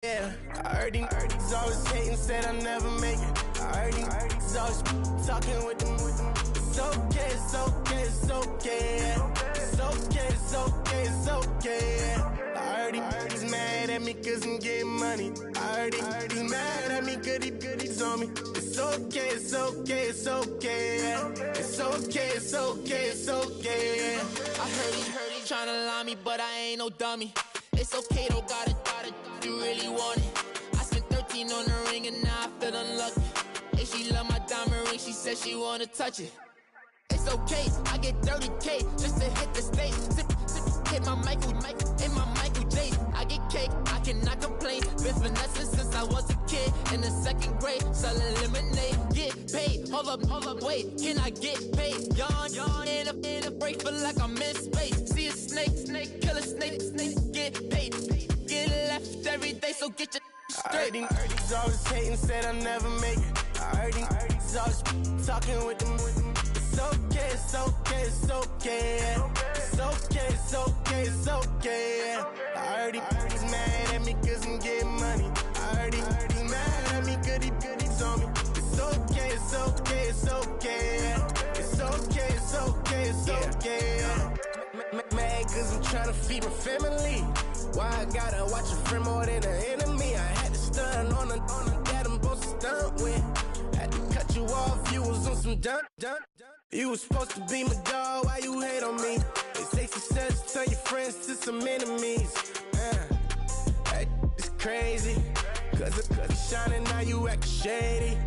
Yeah, I heard these always hating, said I never make it. I heard these always talking with them. It's okay, it's okay, it's okay. It's okay, it's okay, it's okay. I heard he's mad at me cause I'm getting money. I heard he's mad at me cause he's on me. It's okay, it's okay, it's okay. It's okay, it's okay, it's okay. I heard he tryna lie me, but I ain't no dummy. It's okay, though, got it, you really want it. I spent 13 on the ring and now I feel unlucky. Hey, she love my diamond ring, she said she wanna touch it. It's okay, I get 30K just to hit the stage. Hit my Michael, in my Michael J. I get cake, I cannot complain. Been finessing since I was a kid in the 2nd grade, selling lemonade. Get paid, hold up, wait, can I get paid? Yawn, in a break, feel like I'm in space. See a snake, kill a snake, get paid. Get left every day, so get your straight. I heard he's always hating, said I never make it. I heard he's always talking with them. It's okay, it's okay, it's okay. It's okay, it's okay, it's okay. I heard he's mad at me cause I'm getting money. I heard he's mad at me cause he's on me. It's okay, it's okay, it's okay. It's okay, it's okay, it's okay. Mad cause I'm trying to feed my family. Why I gotta watch a friend more than an enemy? I had to stun on a dad I'm supposed to stunt with. Had to cut you off, you was on some dun. You was supposed to be my dog, why you hate on me? They say success, turn your friends to some enemies. That is crazy, cause it's shining, now you acting shady.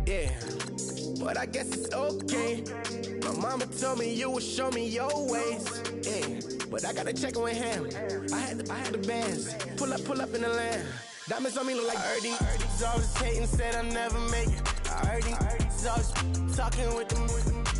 Yeah, but I guess it's okay. My mama told me you would show me your ways. Yeah, but I gotta check with him. I had the bands. Pull up in the land. Diamonds on me look like I heard he's always hating, said I never make it. I heard he's always talking with them.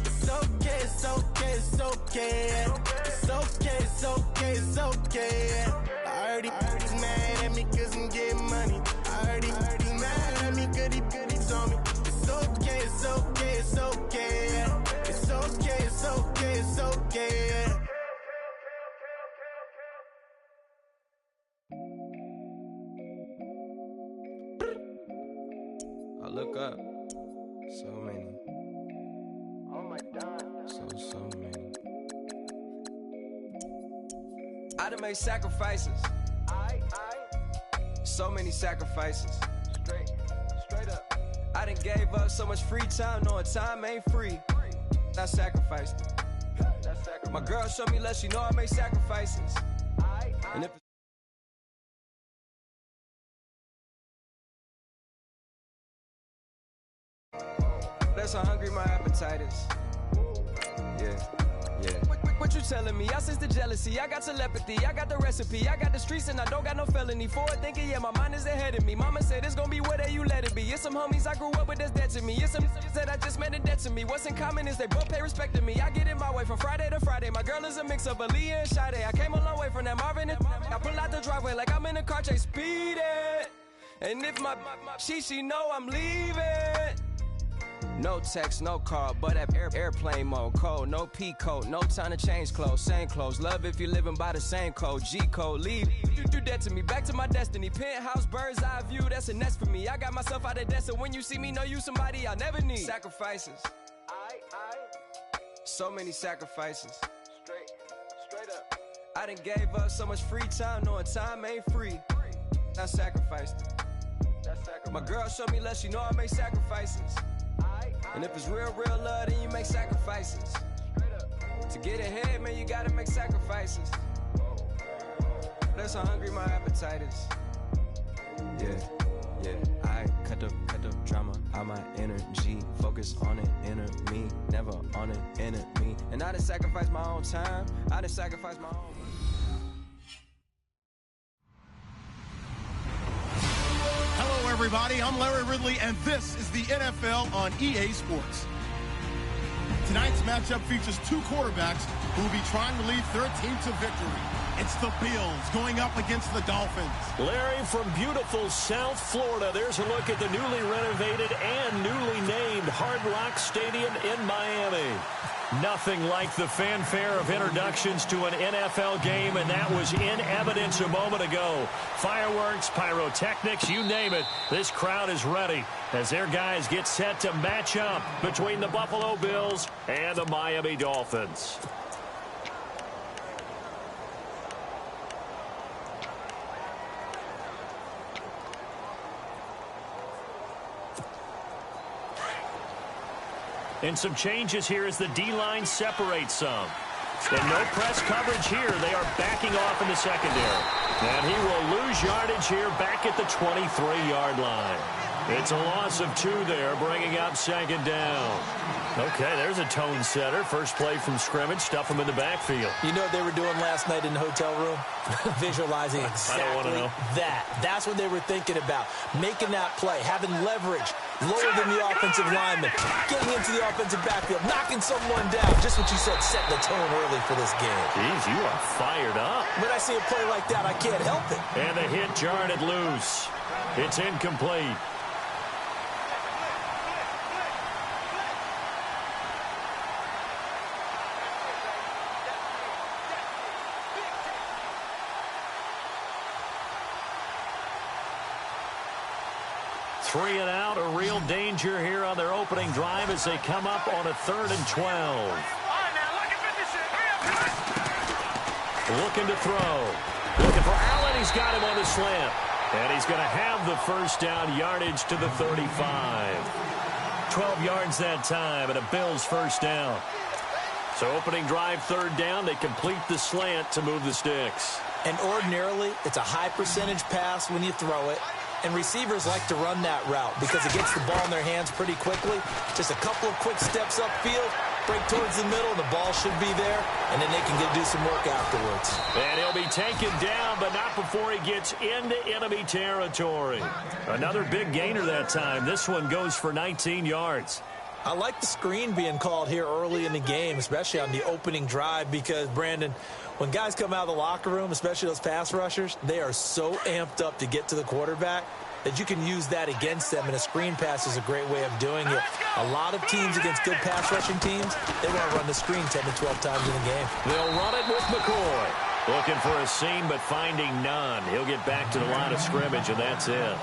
It's okay, it's okay, it's okay. It's okay, it's okay, it's okay. I heard he's mad at me cause I'm getting money. I heard he's mad at me cause he's on me. It's okay, it's okay, it's okay. It's okay, it's okay, it's okay. I look up, so many. Oh my God. So many. I done made sacrifices. So many sacrifices. Straight up. I done gave up so much free time, knowing time ain't free. I sacrificed it. My girl showed me love, she know I made sacrifices. And if that's how hungry my appetite is. Yeah. What you telling me? I sense the jealousy, I got telepathy, I got the recipe, I got the streets and I don't got no felony. Forward thinking, yeah, my mind is ahead of me. Mama said it's gonna be whatever you let it be. It's some homies I grew up with that's dead to me. It's some that I just met in debt to me. What's in common is they both pay respect to me. I get it my way from Friday to Friday. My girl is a mix of Aaliyah and Sade. I came a long way from that Marvin and I pull out the driveway like I'm in a car chase speeding. And if my she know I'm leaving. No text, no call, but at airplane mode. Code, no P code, no time to change clothes. Same clothes, love if you're living by the same code. G code, leave. You do that to me, back to my destiny. Penthouse, bird's eye view, that's a nest for me. I got myself out of debt, so when you see me, know you somebody I never need. Sacrifices. So many sacrifices. Straight up. I done gave up so much free time, knowing time ain't free. I sacrificed it. My girl showed me love, she know I make sacrifices. And if it's real love, then you make sacrifices. To get ahead, man, you gotta make sacrifices. That's how hungry my appetite is. Yeah. I cut the drama out my energy. Focus on an inner me, never on an enemy. And I done sacrificed my own time. I done sacrificed my own. Everybody, I'm Larry Ridley, and this is the NFL on EA Sports. Tonight's matchup features two quarterbacks who will be trying to lead their team to victory. It's the Bills going up against the Dolphins. Larry, from beautiful South Florida, there's a look at the newly renovated and newly named Hard Rock Stadium in Miami. Nothing like the fanfare of introductions to an NFL game, and that was in evidence a moment ago. Fireworks, pyrotechnics, you name it. This crowd is ready as their guys get set to match up between the Buffalo Bills and the Miami Dolphins. And some changes here as the D-line separates some. And no press coverage here. They are backing off in the secondary. And he will lose yardage here back at the 23-yard line. It's a loss of 2 there, bringing up second down. Okay, there's a tone setter. First play from scrimmage, stuff him in the backfield. You know what they were doing last night in the hotel room? Visualizing exactly that. That's what they were thinking about. Making that play, having leverage, lower than the offensive lineman, getting into the offensive backfield, knocking someone down. Just what you said, setting the tone early for this game. Jeez, you are fired up. When I see a play like that, I can't help it. And the hit jarred it loose. It's incomplete. Three and out, a real danger here on their opening drive as they come up on a 3rd and 12. Looking to throw. Looking for Allen. He's got him on the slant. And he's going to have the first down, yardage to the 35. 12 yards that time and a Bills first down. So opening drive, 3rd down. They complete the slant to move the sticks. And ordinarily, it's a high percentage pass when you throw it. And receivers like to run that route because it gets the ball in their hands pretty quickly. Just a couple of quick steps upfield, break towards the middle, the ball should be there, and then they can do some work afterwards. And he'll be taken down, but not before he gets into enemy territory. Another big gainer that time. This one goes for 19 yards. I like the screen being called here early in the game, especially on the opening drive, because, Brandon, when guys come out of the locker room, especially those pass rushers, they are so amped up to get to the quarterback that you can use that against them, and a screen pass is a great way of doing it. A lot of teams against good pass rushing teams, they want to run the screen 10 to 12 times in the game. They'll run it with McCoy. Looking for a seam, but finding none. He'll get back to the line of scrimmage, and that's it.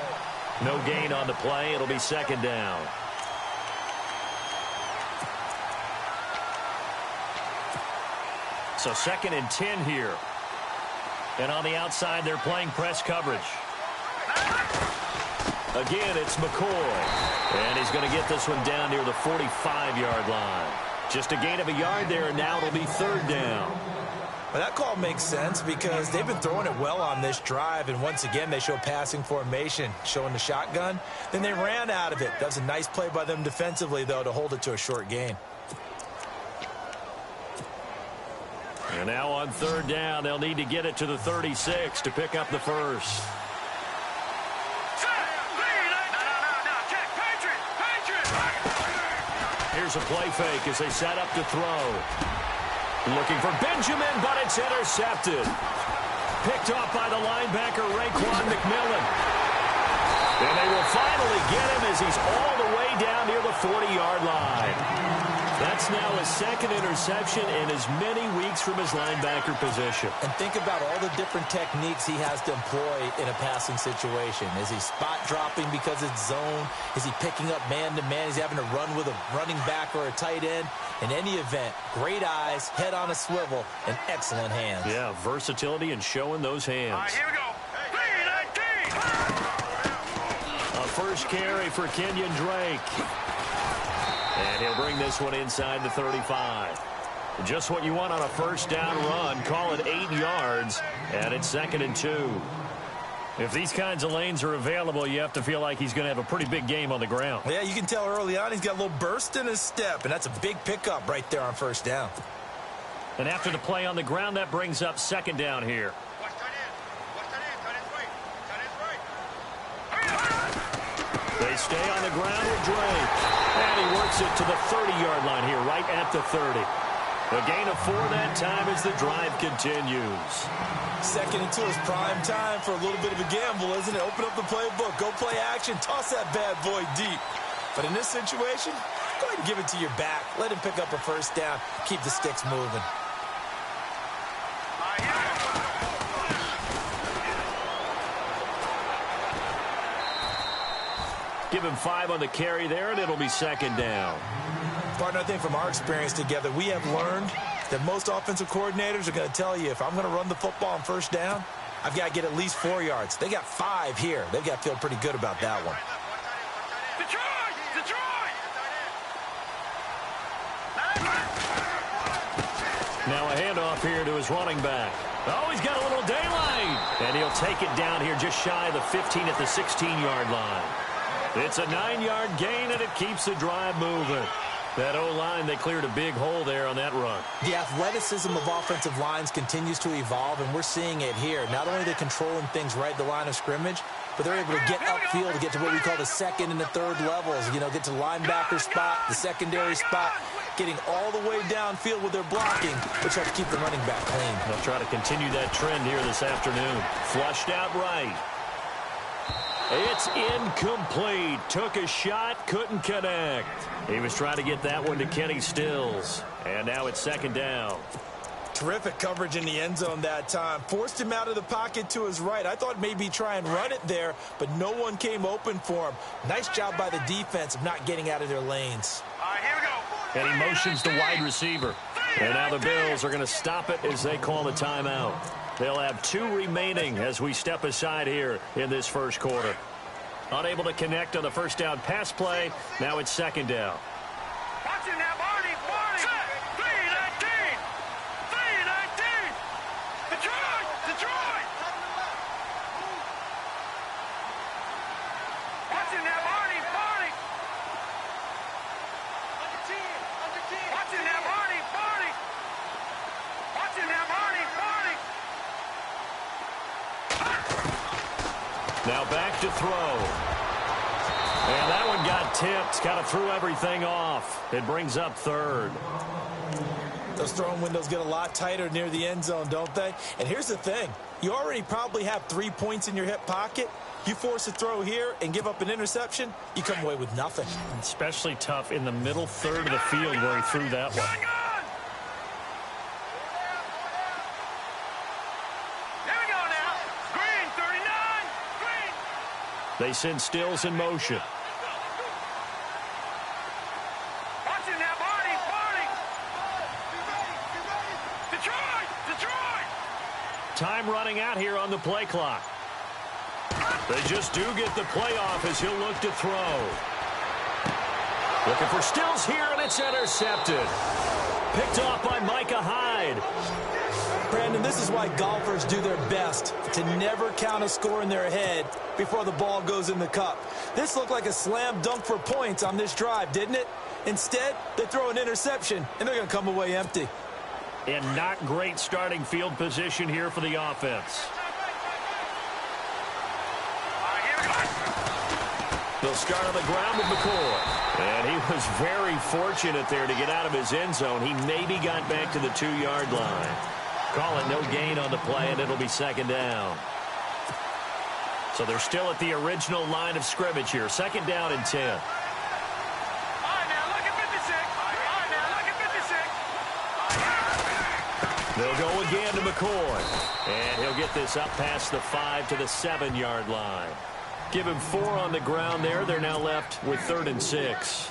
No gain on the play. It'll be 2nd down. So 2nd and 10 here. And on the outside, they're playing press coverage. Again, it's McCoy. And he's going to get this one down near the 45-yard line. Just a gain of a yard there, and now it'll be 3rd down. Well, that call makes sense because they've been throwing it well on this drive, and once again, they show passing formation, showing the shotgun. Then they ran out of it. That was a nice play by them defensively, though, to hold it to a short gain. And now on 3rd down, they'll need to get it to the 36 to pick up the first. Here's a play fake as they set up to throw. Looking for Benjamin, but it's intercepted. Picked off by the linebacker, Raekwon McMillan. And they will finally get him as he's all the way down near the 40-yard line. That's now his 2nd interception in as many weeks from his linebacker position. And think about all the different techniques he has to employ in a passing situation. Is he spot dropping because it's zone? Is he picking up man-to-man? Is he having to run with a running back or a tight end? In any event, great eyes, head on a swivel, and excellent hands. Yeah, versatility and showing those hands. All right, here we go. A first carry for Kenyon Drake. And he'll bring this one inside the 35. Just what you want on a first down run. Call it 8 yards, and it's 2nd and 2. If these kinds of lanes are available, you have to feel like he's going to have a pretty big game on the ground. Yeah, you can tell early on he's got a little burst in his step, and that's a big pickup right there on first down. And after the play on the ground, that brings up 2nd down here. They stay on the ground with Drake. And he works it to the 30-yard line here, right at the 30. A gain of 4 that time as the drive continues. 2nd and 2 is prime time for a little bit of a gamble, isn't it? Open up the playbook, go play action, toss that bad boy deep. But in this situation, go ahead and give it to your back. Let him pick up a first down. Keep the sticks moving. Give him 5 on the carry there, and it'll be 2nd down. Partner, I think from our experience together, we have learned that most offensive coordinators are going to tell you, if I'm going to run the football on first down, I've got to get at least 4 yards. They got 5 here. They've got to feel pretty good about that one. Now a handoff here to his running back. Oh, he's got a little daylight. And he'll take it down here just shy of the 15 at the 16-yard line. It's a 9-yard gain, and it keeps the drive moving. That O-line, they cleared a big hole there on that run. The athleticism of offensive lines continues to evolve, and we're seeing it here. Not only are they controlling things right at the line of scrimmage, but they're able to get upfield to get to what we call the 2nd and the 3rd levels. You know, get to the linebacker spot, the secondary spot, getting all the way downfield with their blocking, which helps keep the running back clean. They'll try to continue that trend here this afternoon. Flushed out right. It's incomplete. Took a shot, couldn't connect. He was trying to get that one to Kenny Stills. And now it's 2nd down. Terrific coverage in the end zone that time. Forced him out of the pocket to his right. I thought maybe try and run it there, but no one came open for him. Nice job by the defense of not getting out of their lanes. All right, here we go. And he motions the wide receiver. And now the Bills are going to stop it as they call the timeout. They'll have 2 remaining as we step aside here in this first quarter. Unable to connect on the first down pass play. Now it's 2nd down. Watch it now, Barney. 3-19. 3-19. Detroit. Watch it now, Barney. Under 10. Watch it now, Barney. Watch it now, Barney. Now back to throw. And that one got tipped. Kind of threw everything off. It brings up 3rd. Those throwing windows get a lot tighter near the end zone, don't they? And here's the thing. You already probably have 3 points in your hip pocket. You force a throw here and give up an interception, you come away with nothing. Especially tough in the middle 3rd of the field where he threw that one. They send Stills in motion. Watch it now, Barney. Detroit. Time running out here on the play clock. They just do get the play off as he'll look to throw. Looking for Stills here, and it's intercepted. Picked off by Micah Hyde. Brandon, this is why golfers do their best to never count a score in their head before the ball goes in the cup. This looked like a slam dunk for points on this drive, didn't it? Instead, they throw an interception, and they're going to come away empty. And not great starting field position here for the offense. They'll start on the ground with McCoy. And he was very fortunate there to get out of his end zone. He maybe got back to the 2-yard line. Call it no gain on the play, and it'll be 2nd down. So they're still at the original line of scrimmage here. 2nd down and 10. All right, now look at 56. They'll go again to McCoy. And he'll get this up past the 5 to the 7-yard line. Give him 4 on the ground there. They're now left with 3rd and 6.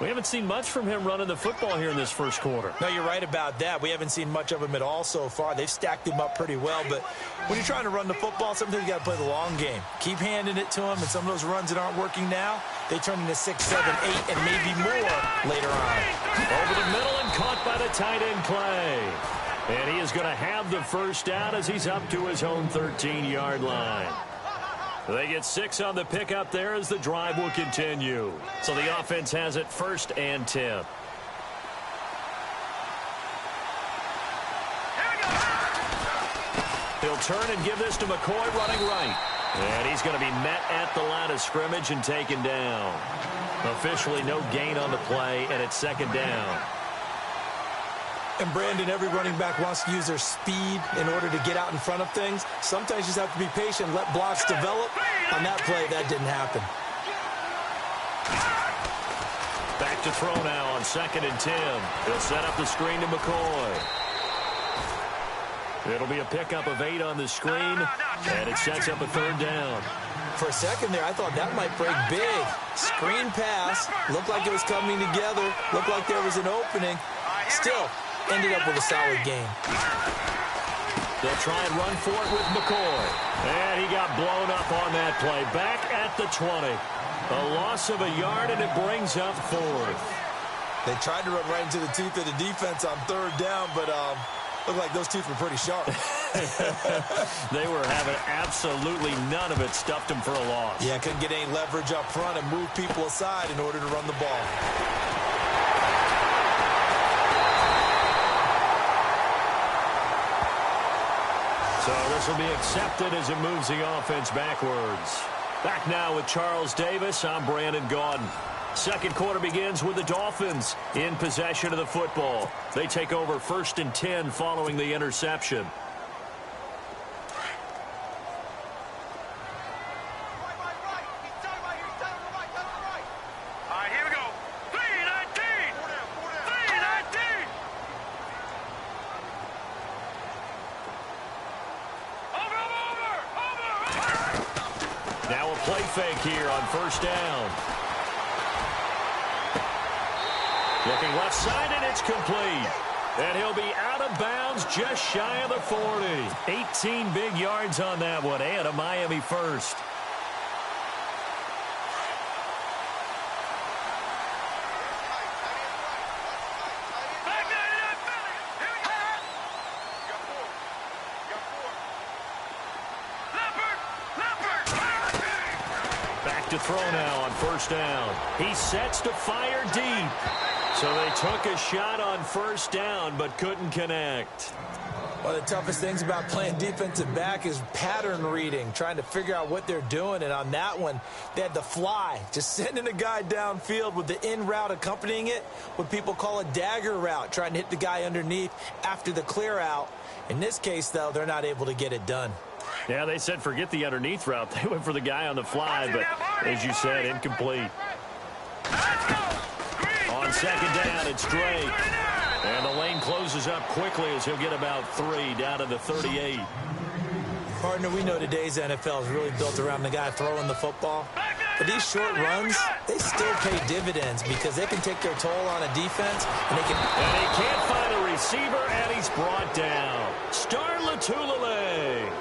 We haven't seen much from him running the football here in this first quarter. No, you're right about that. We haven't seen much of him at all so far. They've stacked him up pretty well, but when you're trying to run the football, sometimes you got to play the long game. Keep handing it to him, and some of those runs that aren't working now, they turn into 6, 7, 8, and maybe more later on. Over the middle and caught by the tight end Clay. And he is going to have the first down as he's up to his own 13-yard line. They get 6 on the pickup there as the drive will continue. So the offense has it 1st and 10. He'll turn and give this to McCoy running right. And he's going to be met at the line of scrimmage and taken down. Officially no gain on the play, and it's 2nd down. And Brandon, every running back wants to use their speed in order to get out in front of things. Sometimes you just have to be patient, let blocks develop. On that play, that didn't happen. Back to throw now on 2nd and 10. He'll set up the screen to McCoy. It'll be a pickup of 8 on the screen, and it sets up a 3rd down. For a second there, I thought that might break big. Screen pass, looked like it was coming together, looked like there was an opening. Still, ended up with a solid game. They'll try and run for it with McCoy. And he got blown up on that play. Back at the 20. A loss of a yard, and it brings up 4th. They tried to run right into the teeth of the defense on 3rd down, but looked like those teeth were pretty sharp. They were having absolutely none of it. Stuffed them for a loss. Yeah, couldn't get any leverage up front and move people aside in order to run the ball. So this will be accepted as it moves the offense backwards. Back now with Charles Davis. I'm Brandon Gaudin. Second quarter begins with the Dolphins in possession of the football. They take over 1st and 10 following the interception. Now a play fake here on 1st down. Looking left side, and it's complete. And he'll be out of bounds just shy of the 40. 18 big yards on that one, and a Miami first. Back to throw now on 1st down. He sets to fire deep. So they took a shot on 1st down, but couldn't connect. One of the toughest things about playing defensive back is pattern reading, trying to figure out what they're doing. And on that one, they had to fly, just sending a guy downfield with the in route accompanying it, what people call a dagger route, trying to hit the guy underneath after the clear out. In this case, though, they're not able to get it done. Yeah, they said forget the underneath route. They went for the guy on the fly, but as you said, incomplete. On 2nd down, it's Drake. And the lane closes up quickly as he'll get about 3 down to the 38. Partner, we know today's NFL is really built around the guy throwing the football. But these short runs, they still pay dividends because they can take their toll on a defense. And he can't find a receiver, and he's brought down. Star Latulippe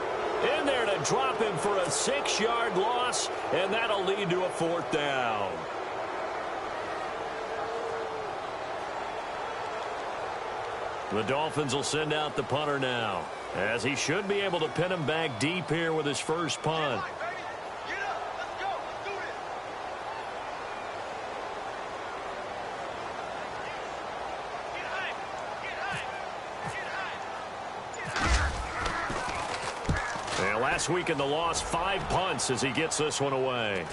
in there to drop him for a 6-yard loss, and that'll lead to a 4th down. The Dolphins will send out the punter now, as he should be able to pin him back deep here with his first punt. And last week in the loss, 5 punts as he gets this one away.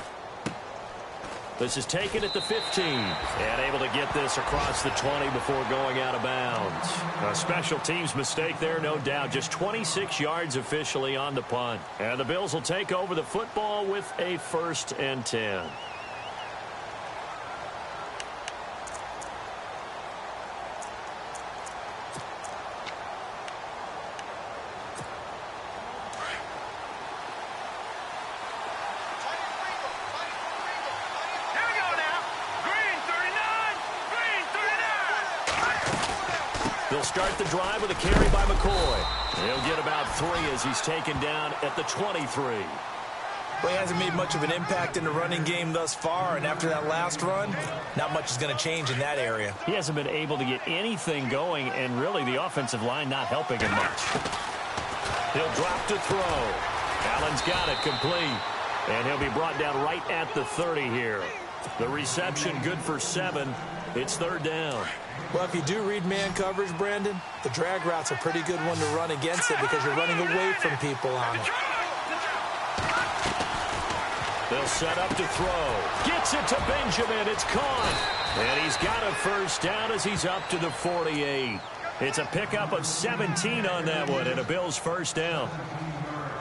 This is taken at the 15 and able to get this across the 20 before going out of bounds. A special teams mistake there, no doubt. Just 26 yards officially on the punt. And the Bills will take over the football with a 1st and 10. They'll start the drive with a carry by McCoy. He'll get about 3 as he's taken down at the 23. Well, he hasn't made much of an impact in the running game thus far, and after that last run, not much is going to change in that area. He hasn't been able to get anything going, and really the offensive line not helping him much. He'll drop to throw. Allen's got it complete, and he'll be brought down right at the 30 here. The reception good for 7. It's 3rd down. Well, if you do read man coverage, Brandon, the drag route's a pretty good one to run against it because you're running away from people on it. They'll set up to throw. Gets it to Benjamin. It's caught. And he's got a 1st down as he's up to the 48. It's a pickup of 17 on that one and a Bills first down.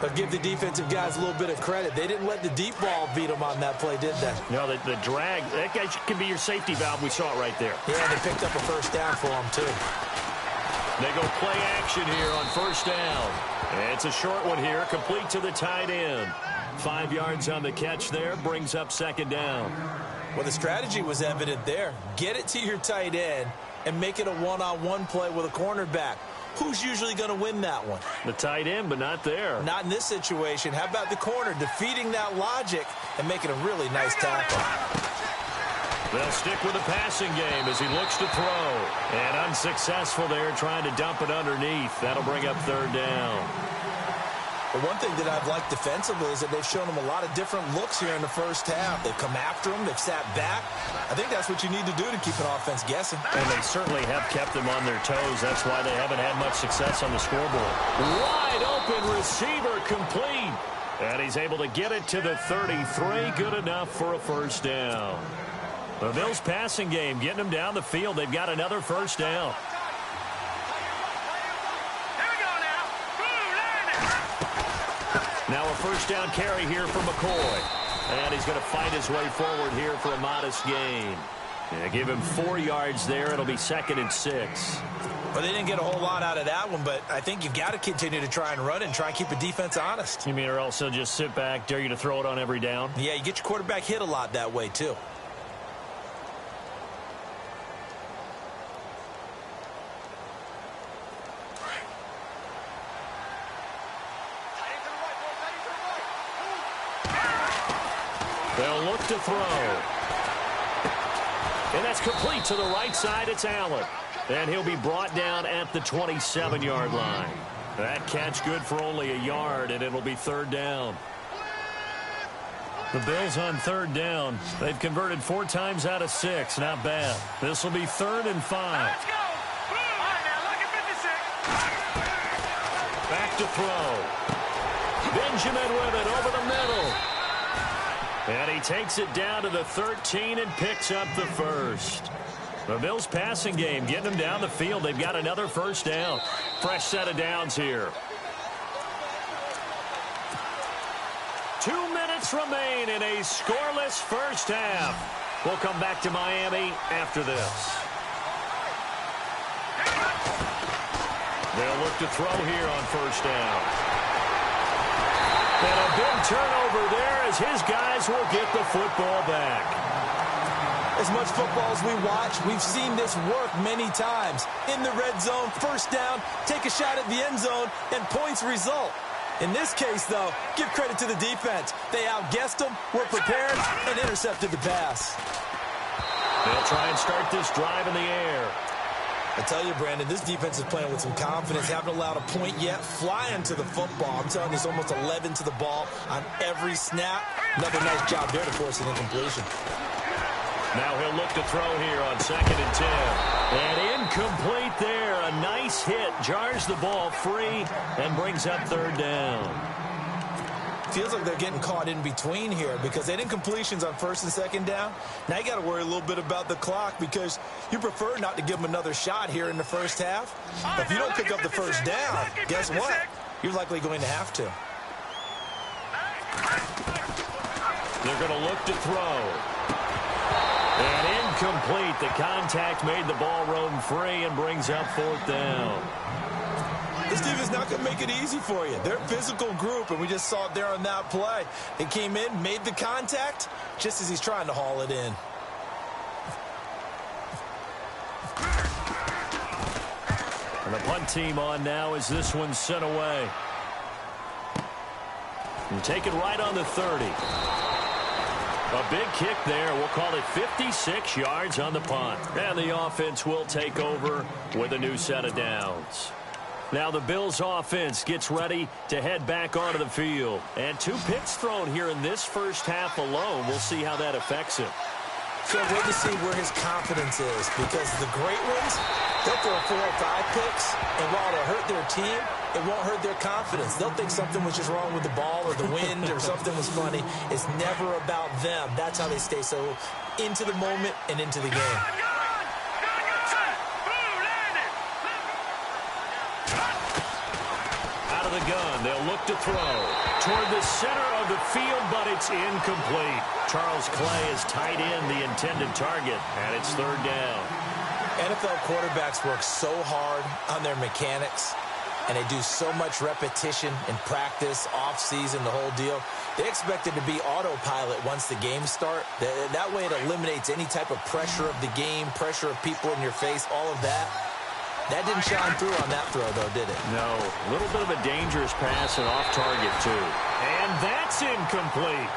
But give the defensive guys a little bit of credit. They didn't let the deep ball beat them on that play, did they? No, the drag, that guy can be your safety valve. We saw it right there. Yeah, they picked up a first down for them, too. They go play action here on first down. And it's a short one here, complete to the tight end. 5 yards on the catch there, brings up second down. Well, the strategy was evident there. Get it to your tight end and make it a one-on-one play with a cornerback. Who's usually going to win that one? The tight end, but not there. Not in this situation. How about the corner defeating that logic and making a really nice tackle? They'll stick with the passing game as he looks to throw. And unsuccessful there, trying to dump it underneath. That'll bring up third down. But one thing that I've liked defensively is that they've shown them a lot of different looks here in the first half. They've come after them. They've sat back. I think that's what you need to do to keep an offense guessing. And they certainly have kept them on their toes. That's why they haven't had much success on the scoreboard. Wide open receiver complete. And he's able to get it to the 33. Good enough for a first down. The Bills passing game getting them down the field. They've got another first down. Now a first down carry here for McCoy. And he's going to fight his way forward here for a modest gain. Yeah, give him 4 yards there. It'll be 2nd and 6. Well, they didn't get a whole lot out of that one, but I think you've got to continue to try and run and try and keep the defense honest. You mean or also just sit back, dare you to throw it on every down? Yeah, you get your quarterback hit a lot that way, too. They'll look to throw. And that's complete to the right side. It's Allen. And he'll be brought down at the 27-yard line. That catch good for only a yard, and it'll be third down. The Bills on third down. They've converted 4 times out of 6. Not bad. This will be 3rd and 5. Let's go. All right, now, look at 56. Back to throw. Benjamin with it over the middle. And he takes it down to the 13 and picks up the first. The Bills passing game getting them down the field. They've got another first down. Fresh set of downs here. 2 minutes remain in a scoreless first half. We'll come back to Miami after this. They'll look to throw here on first down. And a big turnover there as his guys will get the football back. As much football as we watch, we've seen this work many times. In the red zone, first down, take a shot at the end zone, and points result. In this case, though, give credit to the defense. They outguessed them, were prepared, and intercepted the pass. They'll try and start this drive in the air. I tell you, Brandon, this defense is playing with some confidence. Haven't allowed a point yet. Flying to the football. I'm telling you, it's almost 11 to the ball on every snap. Another nice job there to force an incompletion. Now he'll look to throw here on 2nd and 10. And incomplete there. A nice hit. Jars the ball free and brings up third down. Feels like they're getting caught in between here because they had incompletions on 1st and 2nd down. Now you got to worry a little bit about the clock because you prefer not to give them another shot here in the first half. But if you don't pick up the first down, guess what? You're likely going to have to. They're going to look to throw. And incomplete. The contact made the ball roam free and brings up 4th down. This team is not going to make it easy for you. They're a physical group, and we just saw it there on that play. They came in, made the contact, just as he's trying to haul it in. And the punt team on now as this one's sent away. And take it right on the 30. A big kick there. We'll call it 56 yards on the punt. And the offense will take over with a new set of downs. Now the Bills offense gets ready to head back onto the field. And 2 picks thrown here in this first half alone. We'll see how that affects him. So wait to see where his confidence is because the great ones, they'll throw 4 or 5 picks, and while it'll hurt their team, it won't hurt their confidence. They'll think something was just wrong with the ball or the wind or something was funny. It's never about them. That's how they stay so into the moment and into the game. of the gun. They'll look to throw toward the center of the field, but it's incomplete. Charles Clay has tied in the intended target, and it's third down. NFL quarterbacks work so hard on their mechanics, and they do so much repetition in practice, off-season, the whole deal. They expect it to be autopilot once the games start. That way it eliminates any type of pressure of the game, pressure of people in your face, all of that. That didn't shine through on that throw, though, did it? No. A little bit of a dangerous pass and off target, too. And that's incomplete.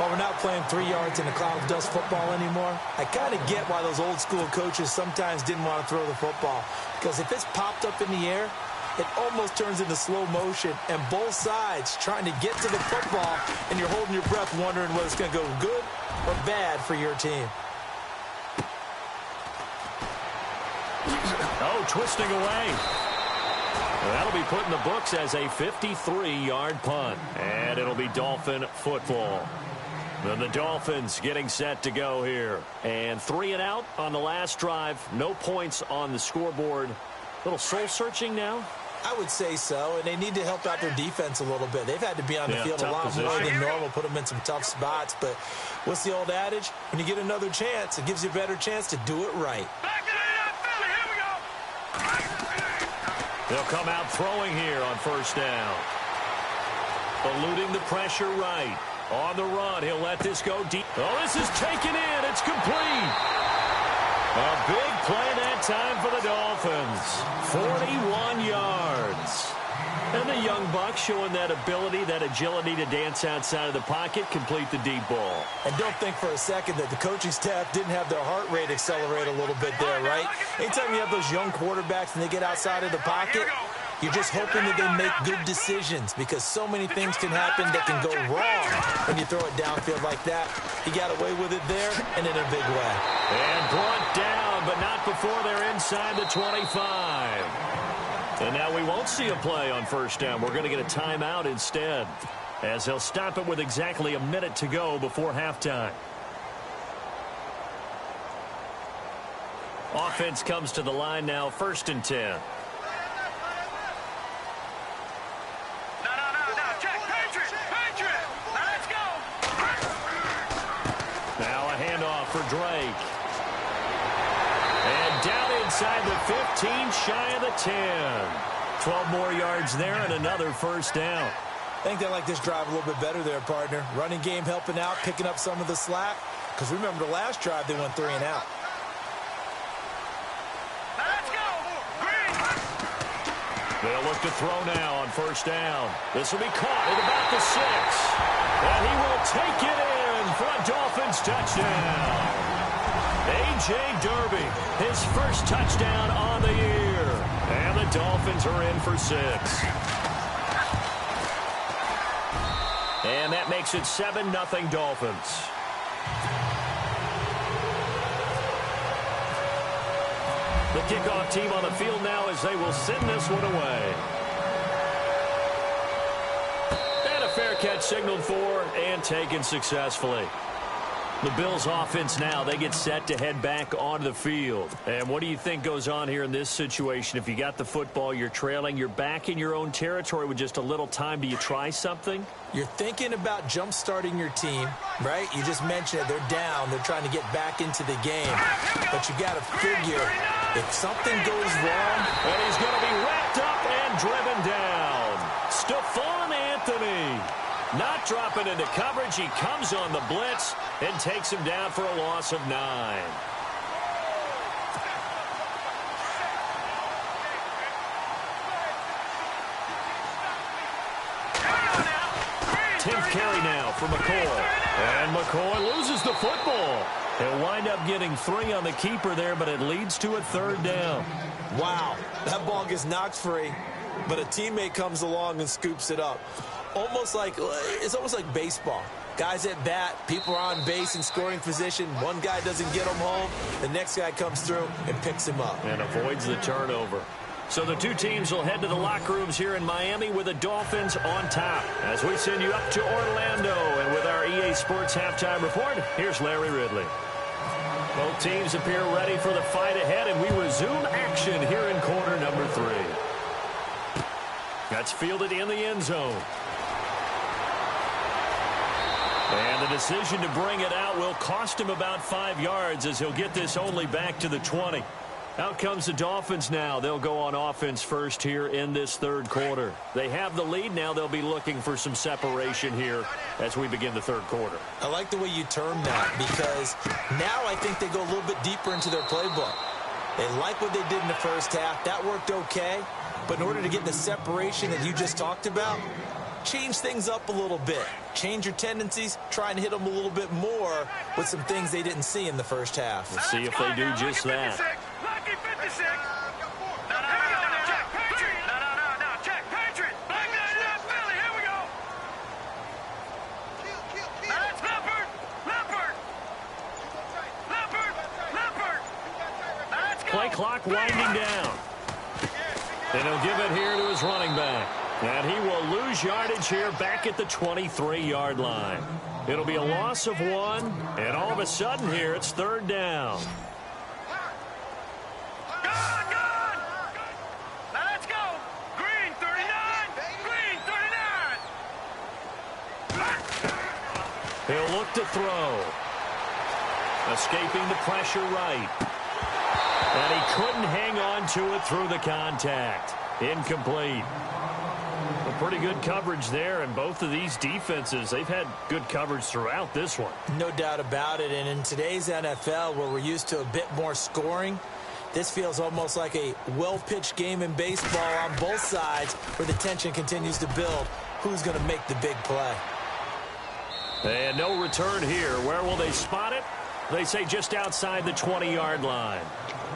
Well, we're not playing 3 yards in a cloud of dust football anymore. I kind of get why those old-school coaches sometimes didn't want to throw the football. Because if it's popped up in the air, it almost turns into slow motion, and both sides trying to get to the football, and you're holding your breath wondering whether it's going to go good or bad for your team. Oh, twisting away. Well, that'll be put in the books as a 53-yard punt, and it'll be Dolphin football. Then the Dolphins getting set to go here. And 3 and out on the last drive. No points on the scoreboard. Little soul-searching now? I would say so, and they need to help out their defense a little bit. They've had to be on the field a lot more than normal, put them in some tough spots. But what's the old adage? When you get another chance, it gives you a better chance to do it right. They'll come out throwing here on first down. Eluding the pressure right. On the run, he'll let this go deep. Oh, this is taken in. It's complete. A big play that time for the Dolphins. 41 yards. And the young buck showing that ability, that agility to dance outside of the pocket, complete the deep ball. And don't think for a second that the coaching staff didn't have their heart rate accelerate a little bit there, right? Anytime you have those young quarterbacks and they get outside of the pocket, you're just hoping that they make good decisions, because so many things can happen that can go wrong when you throw it downfield like that. He got away with it there and in a big way. And brought down, but not before they're inside the 25. And now we won't see a play on first down. We're going to get a timeout instead, as he'll stop it with exactly a minute to go before halftime. Offense comes to the line now, 1st and 10. For Drake. And down inside the 15, shy of the 10. 12 more yards there and another first down. I think they like this drive a little bit better there, partner. Running game helping out, picking up some of the slack. Because remember the last drive, they went 3 and out. Let's go! They'll look to throw now on first down. This will be caught at about the 6. And he will take it in for a Dolphins touchdown. A.J. Derby, his first touchdown on the year. And the Dolphins are in for 6. And that makes it 7-0 Dolphins. The kickoff team on the field now as they will send this one away. And a fair catch signaled for and taken successfully. The Bills offense now, they get set to head back onto the field. And what do you think goes on here in this situation? If you got the football, you're trailing, you're back in your own territory with just a little time. Do you try something? You're thinking about jump-starting your team, right? You just mentioned it. They're down. They're trying to get back into the game. But you got to figure, if something goes wrong, and he's going to be wrapped up and driven down. Stephon Anthony not dropping into coverage. He comes on the blitz and takes him down for a loss of 9. Tenth carry now for McCoy. And McCoy loses the football. He'll wind up getting 3 on the keeper there, but it leads to a 3rd down. Wow, that ball gets knocked free, but a teammate comes along and scoops it up. It's almost like baseball. Guys at bat, people are on base in scoring position. One guy doesn't get him home. The next guy comes through and picks him up. And avoids the turnover. So the two teams will head to the locker rooms here in Miami with the Dolphins on top. As we send you up to Orlando, and with our EA Sports Halftime Report, here's Larry Ridley. Both teams appear ready for the fight ahead, and we resume action here in quarter number 3. That's fielded in the end zone. And the decision to bring it out will cost him about 5 yards as he'll get this only back to the 20. Out comes the Dolphins now. They'll go on offense first here in this third quarter. They have the lead. Now they'll be looking for some separation here as we begin the third quarter. I like the way you term that because now I think they go a little bit deeper into their playbook. They like what they did in the first half. That worked okay. But in order to get the separation that you just talked about, change things up a little bit. Change your tendencies. Try and hit them a little bit more with some things they didn't see in the first half. We'll see if they do just that. Lucky 56. No, check, Patriot. No, check, Patriot. Back that up, Philly. Here we go. Now that's Leopard. Let's go. Play clock winding down. And he'll give it here to his running back. And he will lose yardage here back at the 23-yard line. It'll be a loss of 1, and all of a sudden here it's third down. Gone. Now let's go. Green 39. Green 39. He'll look to throw. Escaping the pressure right. And he couldn't hang on to it through the contact. Incomplete. Pretty good coverage there, and both of these defenses, they've had good coverage throughout this one. No doubt about it, and in today's NFL, where we're used to a bit more scoring, this feels almost like a well-pitched game in baseball on both sides where the tension continues to build. Who's going to make the big play? And no return here. Where will they spot it? They say just outside the 20-yard line.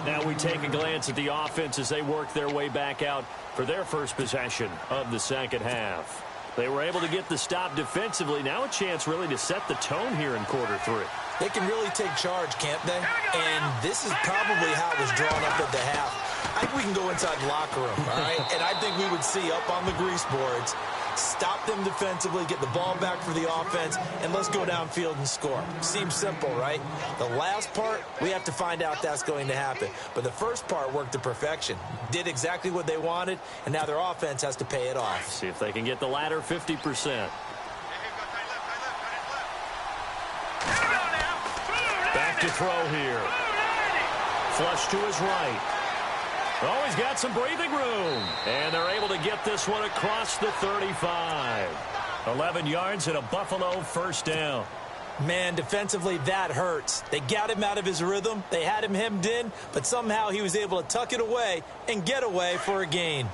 Now we take a glance at the offense as they work their way back out for their first possession of the second half. They were able to get the stop defensively. Now a chance really to set the tone here in quarter 3. They can really take charge, can't they? And this is probably how it was drawn up at the half. I think we can go inside the locker room, all right? And I think we would see up on the grease boards, stop them defensively, get the ball back for the offense, and let's go downfield and score. Seems simple, right? The last part, we have to find out that's going to happen. But the first part worked to perfection. Did exactly what they wanted, and now their offense has to pay it off. See if they can get the latter 50%. Back to throw here. Flush to his right. Oh, he's got some breathing room. And they're able to get this one across the 35. 11 yards and a Buffalo first down. Man, defensively, that hurts. They got him out of his rhythm. They had him hemmed in, but somehow he was able to tuck it away and get away for a gain.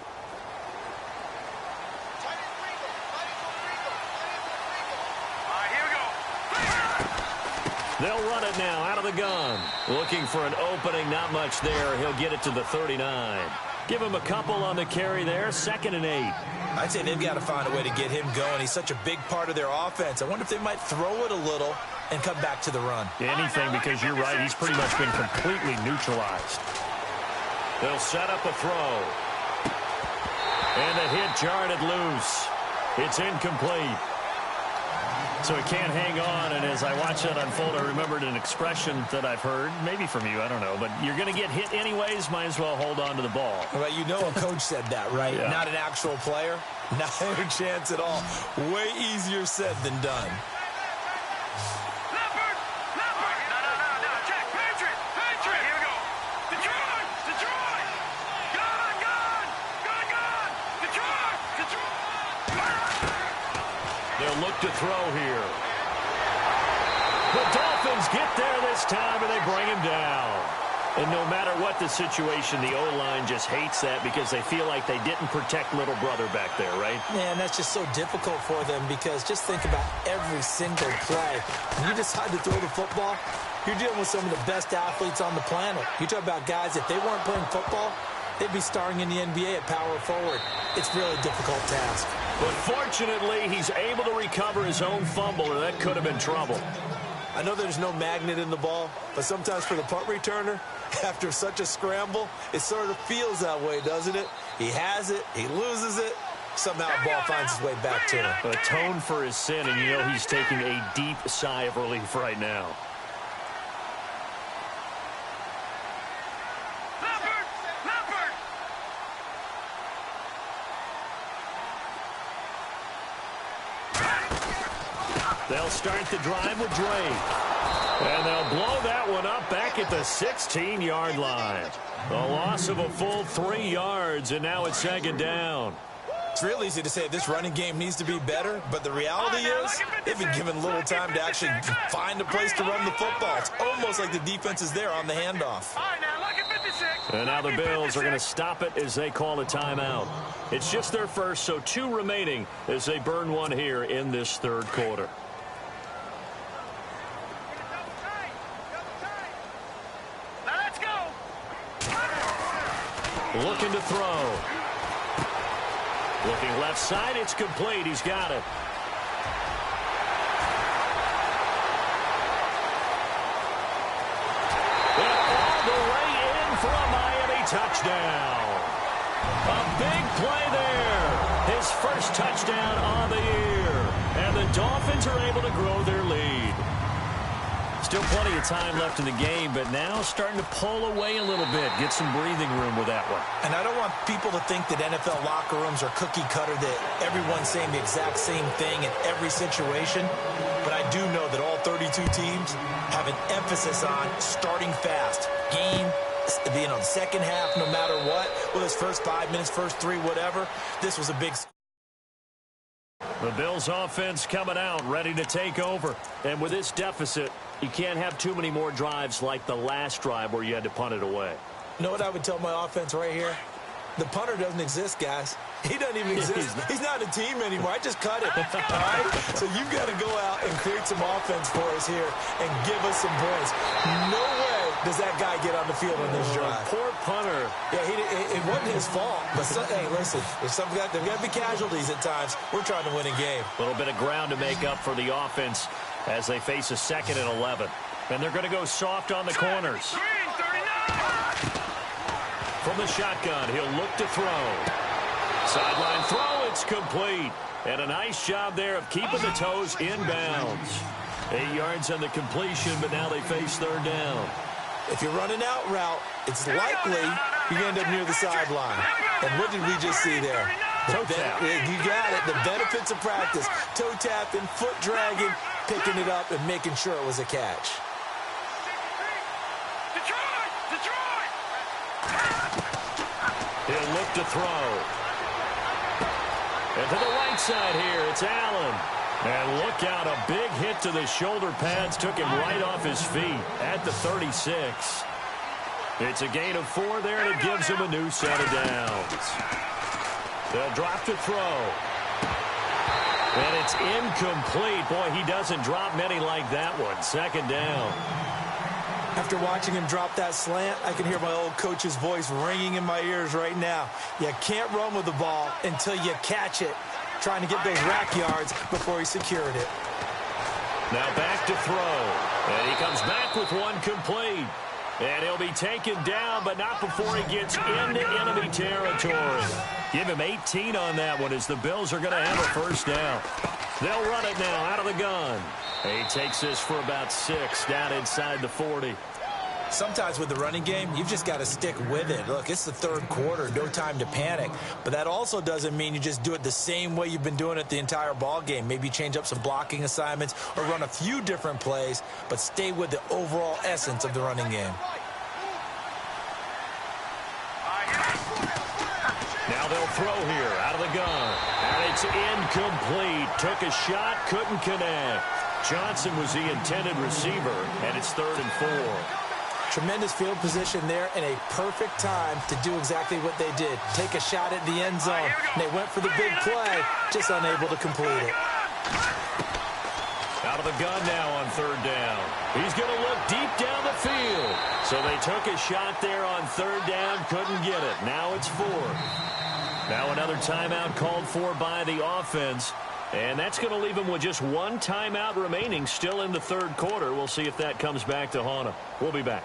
They'll run it now out of the gun. Looking for an opening, not much there. He'll get it to the 39. Give him a couple on the carry there, 2nd and 8. I'd say they've got to find a way to get him going. He's such a big part of their offense. I wonder if they might throw it a little and come back to the run. Anything, because you're right, he's pretty much been completely neutralized. They'll set up a throw. And the hit jarred it loose. It's incomplete. So he can't hang on, and as I watch that unfold, I remembered an expression that I've heard, maybe from you, I don't know, but you're going to get hit anyways, might as well hold on to the ball. Well, you know a coach said that, right? Yeah. Not an actual player. Not a chance at all. Way easier said than done. They'll look to throw here. The Dolphins get there this time, and they bring him down. And no matter what the situation, the O-line just hates that because they feel like they didn't protect little brother back there, right? Man, that's just so difficult for them because just think about every single play. When you decide to throw the football, you're dealing with some of the best athletes on the planet. You talk about guys, if they weren't playing football, they'd be starring in the NBA at power forward. It's a really difficult task. But fortunately, he's able to recover his own fumble, or that could have been trouble. I know there's no magnet in the ball, but sometimes for the punt returner, after such a scramble, it sort of feels that way, doesn't it? He has it, he loses it, somehow the ball finds its way back to him. Atone for his sin, and you know he's taking a deep sigh of relief right now. They'll start the drive with Drake. And they'll blow that one up back at the 16-yard line. A loss of a full 3 yards, and now it's second down. It's real easy to say this running game needs to be better, but the reality is they've been given little time to actually find a place to run the football. It's almost like the defense is there on the handoff. And now the Bills are going to stop it as they call a timeout. It's just their first, so 2 remaining as they burn one here in this third quarter. Let's go. Looking to throw. Looking left side, it's complete. He's got it. And all the way in for a Miami touchdown. A big play there. His first touchdown on the year. And the Dolphins are able to grow their lead. Still plenty of time left in the game, but now starting to pull away a little bit. Get some breathing room with that one. And I don't want people to think that NFL locker rooms are cookie cutter, that everyone's saying the exact same thing in every situation. But I do know that all 32 teams have an emphasis on starting fast. Game, the second half, no matter what. Well, his first 5 minutes, first 3, whatever. This was a big score. The Bills offense coming out, ready to take over. And with this deficit, you can't have too many more drives like the last drive where you had to punt it away. You know what I would tell my offense right here? The punter doesn't exist, guys. He doesn't even exist. He's not a team anymore. I just cut it. All right? So you've got to go out and create some offense for us here and give us some points. No way does that guy get on the field on this drive. Poor punter. Yeah, it wasn't his fault. But, hey, listen, there's got to be casualties at times. We're trying to win a game. A little bit of ground to make up for the offense as they face a 2nd and 11. And they're going to go soft on the corners. From the shotgun, he'll look to throw. Sideline throw, it's complete. And a nice job there of keeping the toes inbounds. 8 yards on the completion, but now they face 3rd down. If you're running out route, it's likely you end up near the sideline. And what did we just see there? Toe tap. You got it. The benefits of practice. Toe tapping, foot dragging, picking it up, and making sure it was a catch. He'll look to throw. And to the right side here, it's Allen. And look out, a big hit to the shoulder pads took him right off his feet at the 36. It's a gain of 4 there, and it gives him a new set of downs. They'll drop to throw. And it's incomplete. Boy, he doesn't drop many like that one. 2nd down. After watching him drop that slant, I can hear my old coach's voice ringing in my ears right now. You can't run with the ball until you catch it. Trying to get those rack yards before he secured it. Now back to throw. And he comes back with one complete. And he'll be taken down, but not before he gets into enemy territory. Give him 18 on that one as the Bills are going to have a 1st down. They'll run it now out of the gun. He takes this for about 6 down inside the 40. Sometimes with the running game, you've just got to stick with it. Look, it's the 3rd quarter, no time to panic. But that also doesn't mean you just do it the same way you've been doing it the entire ball game. Maybe change up some blocking assignments or run a few different plays, but stay with the overall essence of the running game. Now they'll throw here out of the gun. And it's incomplete. Took a shot, couldn't connect. Johnson was the intended receiver, and it's 3rd and 4. Tremendous field position there and a perfect time to do exactly what they did. Take a shot at the end zone. And they went for the big play, just unable to complete it. Out of the gun now on 3rd down. He's going to look deep down the field. So they took a shot there on 3rd down, couldn't get it. Now it's 4th. Now another timeout called for by the offense. And that's going to leave him with just 1 timeout remaining still in the 3rd quarter. We'll see if that comes back to haunt him. We'll be back.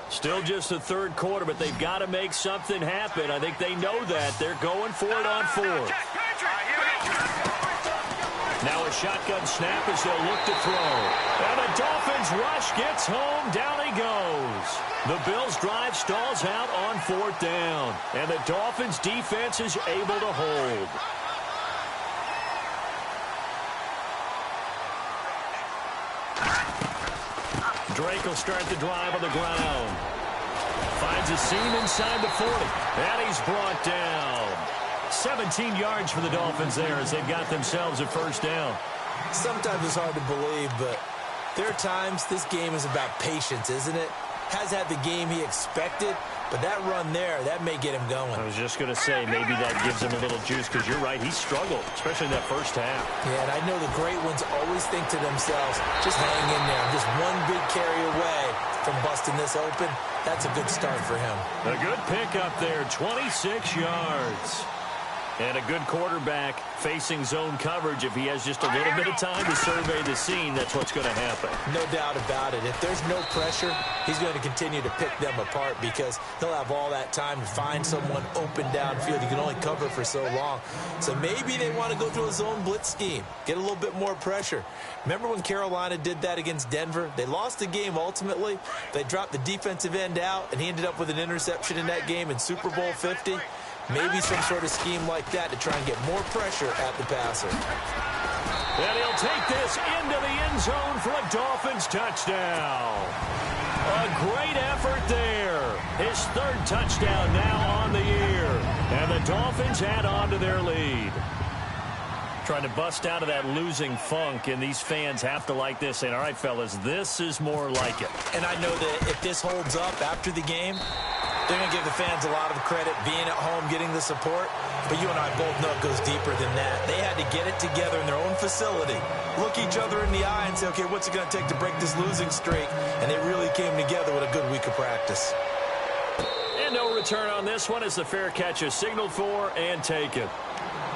Still just the 3rd quarter, but they've got to make something happen. I think they know that. They're going for it on 4th. Now a shotgun snap as they'll look to throw. And the Dolphins rush gets home. Down he goes. The Bills drive stalls out on 4th down. And the Dolphins defense is able to hold. Drake will start the drive on the ground. Finds a seam inside the 40. And he's brought down. 17 yards for the Dolphins there as they've got themselves a first down. Sometimes it's hard to believe, but there are times this game is about patience, isn't it? Has had the game he expected, but that run there, that may get him going. I was just going to say, maybe that gives him a little juice, because you're right, he struggled, especially in that first half. Yeah, and I know the great ones always think to themselves, just hang in there. I'm just one big carry away from busting this open. That's a good start for him. A good pickup there, 26 yards. And a good quarterback facing zone coverage. If he has just a little bit of time to survey the scene, that's what's going to happen. No doubt about it. If there's no pressure, he's going to continue to pick them apart because he'll have all that time to find someone open downfield. He can only cover for so long. So maybe they want to go through a zone blitz scheme, get a little bit more pressure. Remember when Carolina did that against Denver? They lost the game ultimately. They dropped the defensive end out, and he ended up with an interception in that game in Super Bowl 50. Maybe some sort of scheme like that to try and get more pressure at the passer. And he'll take this into the end zone for a Dolphins touchdown. A great effort there. His third touchdown now on the year. And the Dolphins add on to their lead. Trying to bust out of that losing funk, and these fans have to like this. And all right, fellas, this is more like it. And I know that if this holds up after the game, they're going to give the fans a lot of credit being at home, getting the support. But you and I both know it goes deeper than that. They had to get it together in their own facility, look each other in the eye and say, okay, what's it going to take to break this losing streak? And they really came together with a good week of practice. And no return on this one as the fair catch is signaled for and taken.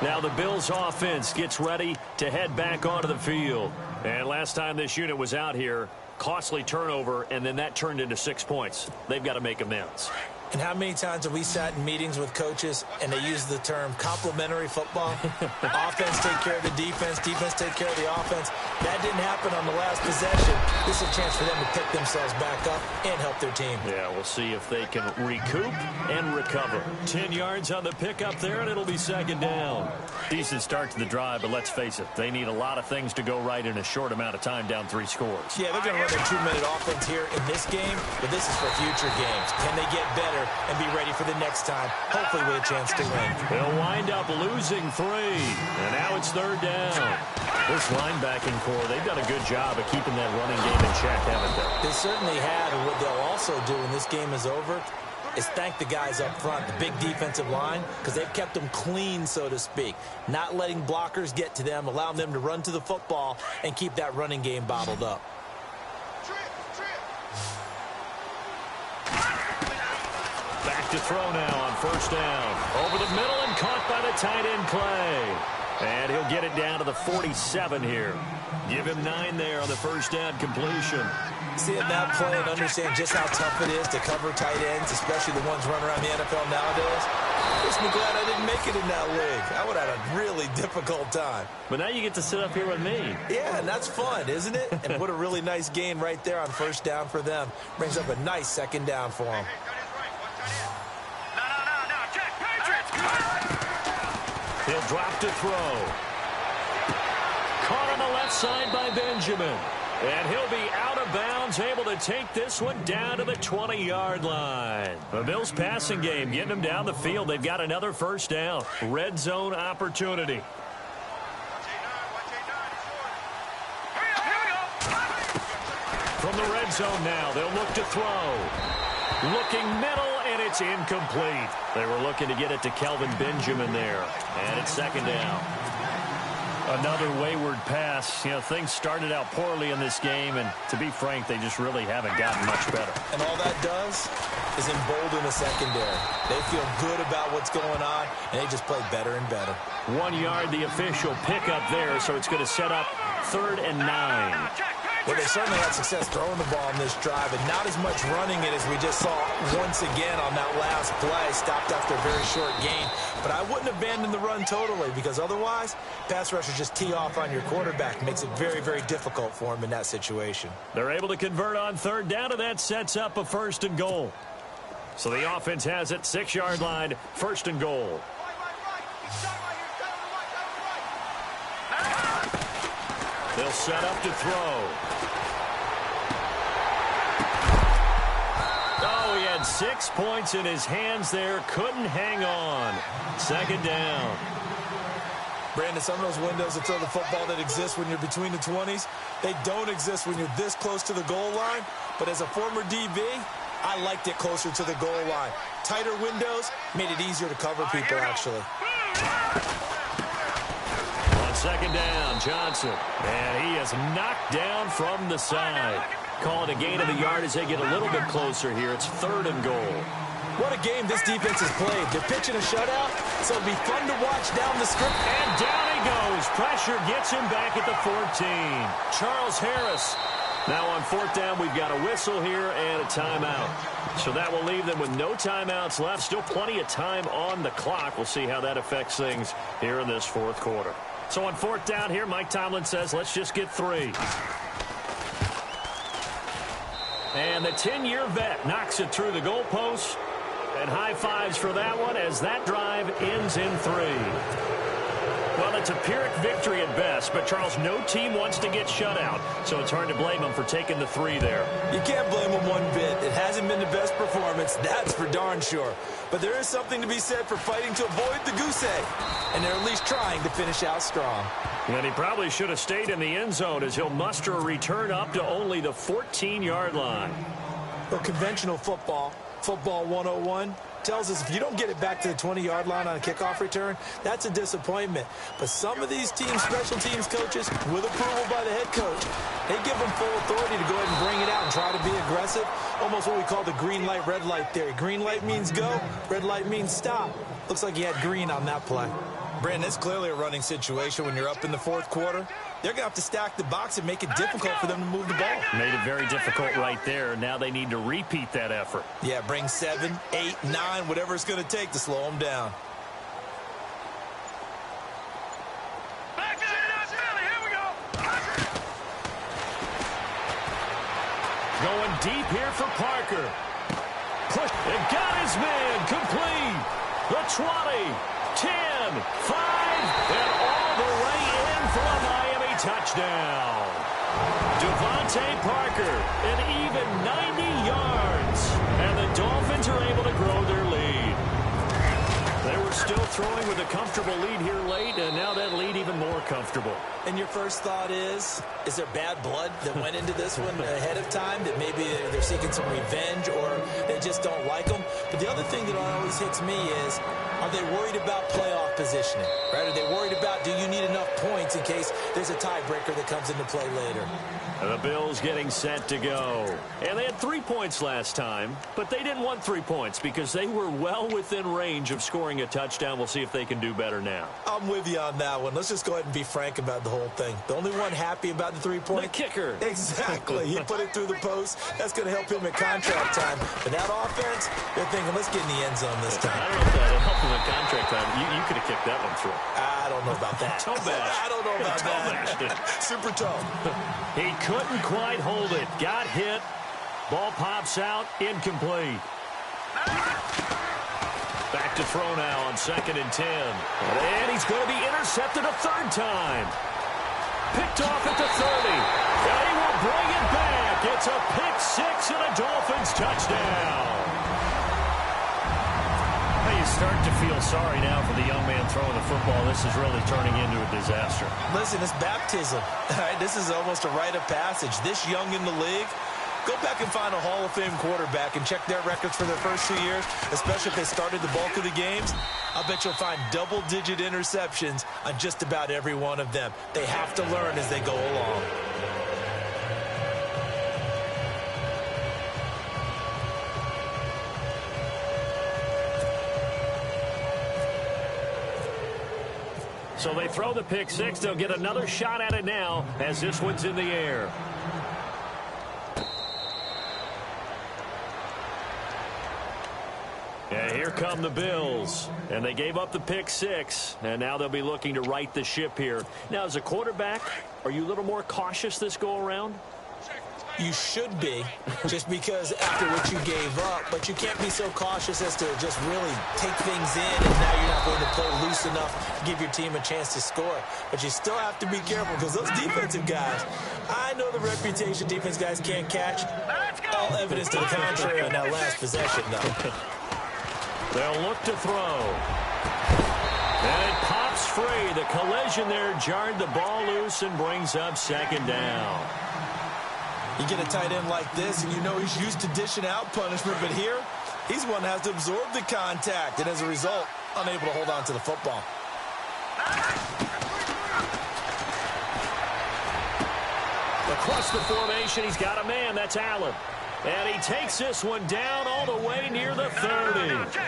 Now the Bills offense gets ready to head back onto the field. And last time this unit was out here, costly turnover, and then that turned into 6 points. They've got to make amends. And how many times have we sat in meetings with coaches and they use the term complementary football? Offense take care of the defense, defense take care of the offense. That didn't happen on the last possession. This is a chance for them to pick themselves back up and help their team. Yeah, we'll see if they can recoup and recover. 10 yards on the pickup there, and it'll be second down. Decent start to the drive, but let's face it, they need a lot of things to go right in a short amount of time, down 3 scores. Yeah, they're going to run their 2-minute offense here in this game, but this is for future games. Can they get better and be ready for the next time, hopefully with a chance to win? They'll wind up losing 3, and now it's third down. This linebacking core, they've done a good job of keeping that running game in check, haven't they? They certainly have, and what they'll also do when this game is over is thank the guys up front, the big defensive line, because they've kept them clean, so to speak, not letting blockers get to them, allowing them to run to the football and keep that running game bottled up. Back to throw now on first down. Over the middle and caught by the tight end Clay. And he'll get it down to the 47 here. Give him 9 there on the first down completion. Seeing that play and understand just how tough it is to cover tight ends, especially the ones running around the NFL nowadays, makes me glad I didn't make it in that league. I would have had a really difficult time. But now you get to sit up here with me. Yeah, and that's fun, isn't it? And what a really nice gain right there on first down for them. Brings up a nice second down for them. He'll drop to throw. Caught on the left side by Benjamin. And he'll be out of bounds, able to take this one down to the 20-yard line. The Bills passing game, getting them down the field. They've got another first down. Red zone opportunity. From the red zone now, they'll look to throw. Looking middle, and it's incomplete. They were looking to get it to Kelvin Benjamin there. And it's second down. Another wayward pass. You know, things started out poorly in this game, and to be frank, they just really haven't gotten much better. And all that does is embolden the secondary. They feel good about what's going on, and they just play better and better. 1 yard, the official pickup there, so it's going to set up 3rd and 9. Well, they certainly had success throwing the ball on this drive, and not as much running it as we just saw once again on that last play. Stopped after a very short gain. But I wouldn't abandon the run totally, because otherwise, pass rushers just tee off on your quarterback. Makes it very, very difficult for him in that situation. They're able to convert on third down, and that sets up a 1st and goal. So the offense has it, 6-yard line, 1st and goal. They'll set up to throw. Oh, he had 6 points in his hands there. Couldn't hang on. 2nd down. Brandon, some of those windows to throw the football that exist when you're between the 20s, they don't exist when you're this close to the goal line. But as a former DB, I liked it closer to the goal line. Tighter windows made it easier to cover people, actually. On 2nd down, Johnson. And he is knocked down from the side. Call it a gain of a yard as they get a little bit closer here. It's 3rd and goal. What a game this defense has played. They're pitching a shutout, so it'll be fun to watch down the script. And down he goes. Pressure gets him back at the 14. Charles Harris. Now on 4th down, we've got a whistle here and a timeout. So that will leave them with no timeouts left. Still plenty of time on the clock. We'll see how that affects things here in this 4th quarter. So on 4th down here, Mike Tomlin says, let's just get 3. And the 10-year vet knocks it through the goalpost. And high fives for that one as that drive ends in 3. Well, it's a Pyrrhic victory at best, but, Charles, no team wants to get shut out, so it's hard to blame them for taking the 3 there. You can't blame them one bit. It hasn't been the best performance, that's for darn sure. But there is something to be said for fighting to avoid the goose egg, and they're at least trying to finish out strong. And he probably should have stayed in the end zone as he'll muster a return up to only the 14-yard line. Well, conventional football 101, tells us if you don't get it back to the 20-yard line on a kickoff return, that's a disappointment. But some of these teams, special teams coaches, with approval by the head coach, they give them full authority to go ahead and bring it out and try to be aggressive. Almost what we call the green light, red light theory. Green light means go, red light means stop. Looks like he had green on that play. Brandon, it's clearly a running situation when you're up in the 4th quarter. They're going to have to stack the box and make it difficult for them to move the ball. Made it very difficult right there. Now they need to repeat that effort. Yeah, bring 7, 8, 9, whatever it's going to take to slow them down. Back to the Philly. Here we go. Going deep here for Parker. Push. It got his man. Complete. The 20, 10, 5, and all the way in for a Miami touchdown. Devontae Parker, an even 90 yards. And the Dolphins are able to grow their lead. They were still throwing with a comfortable lead here late, and now that lead even more comfortable. And your first thought is there bad blood that went into this one ahead of time, that maybe they're seeking some revenge or they just don't like them? But the other thing that always hits me is, are they worried about playoff positioning? Right? Are they worried about, do you need enough points in case there's a tiebreaker that comes into play later? The Bills getting set to go. And they had 3 points last time, but they didn't want 3 points because they were well within range of scoring a touchdown. We'll see if they can do better now. I'm with you on that one. Let's just go ahead and be frank about the whole thing. The only one happy about the 3-point? The kicker. Exactly. He put it through the post. That's going to help him at contract time. But that offense, they're thinking, let's get in the end zone this time. I don't know if that'll help him at contract time. You could have kicked that one through. I don't know about that. Toe bash. I don't know about that. Super toe. He couldn't quite hold it. Got hit. Ball pops out. Incomplete. Back to throw now on 2nd and 10. And he's going to be intercepted a 3rd time. Picked off at the 30. And he will bring it back. It's a pick 6 and a Dolphins touchdown. You start to feel sorry now for the young man throwing the football. This is really turning into a disaster. Listen, it's baptism. All right, this is almost a rite of passage. This young in the league, go back and find a Hall of Fame quarterback and check their records for their first 2 years, especially if they started the bulk of the games. I bet you'll find double-digit interceptions on just about every one of them. They have to learn as they go along. So they throw the pick 6. They'll get another shot at it now as this one's in the air. Here come the Bills, and they gave up the pick 6, and now they'll be looking to right the ship here. Now, as a quarterback, are you a little more cautious this go-around? You should be, just because after what you gave up, but you can't be so cautious as to just really take things in, and now you're not going to play loose enough to give your team a chance to score. But you still have to be careful, because those defensive guys, I know the reputation defense guys can't catch. All evidence to the contrary on that last possession, though. They'll look to throw. And it pops free. The collision there jarred the ball loose and brings up 2nd down. You get a tight end like this, and you know he's used to dishing out punishment, but here, he's one that has to absorb the contact, and as a result, unable to hold on to the football. Across the formation, he's got a man. That's Allen. And he takes this one down all the way near the 30.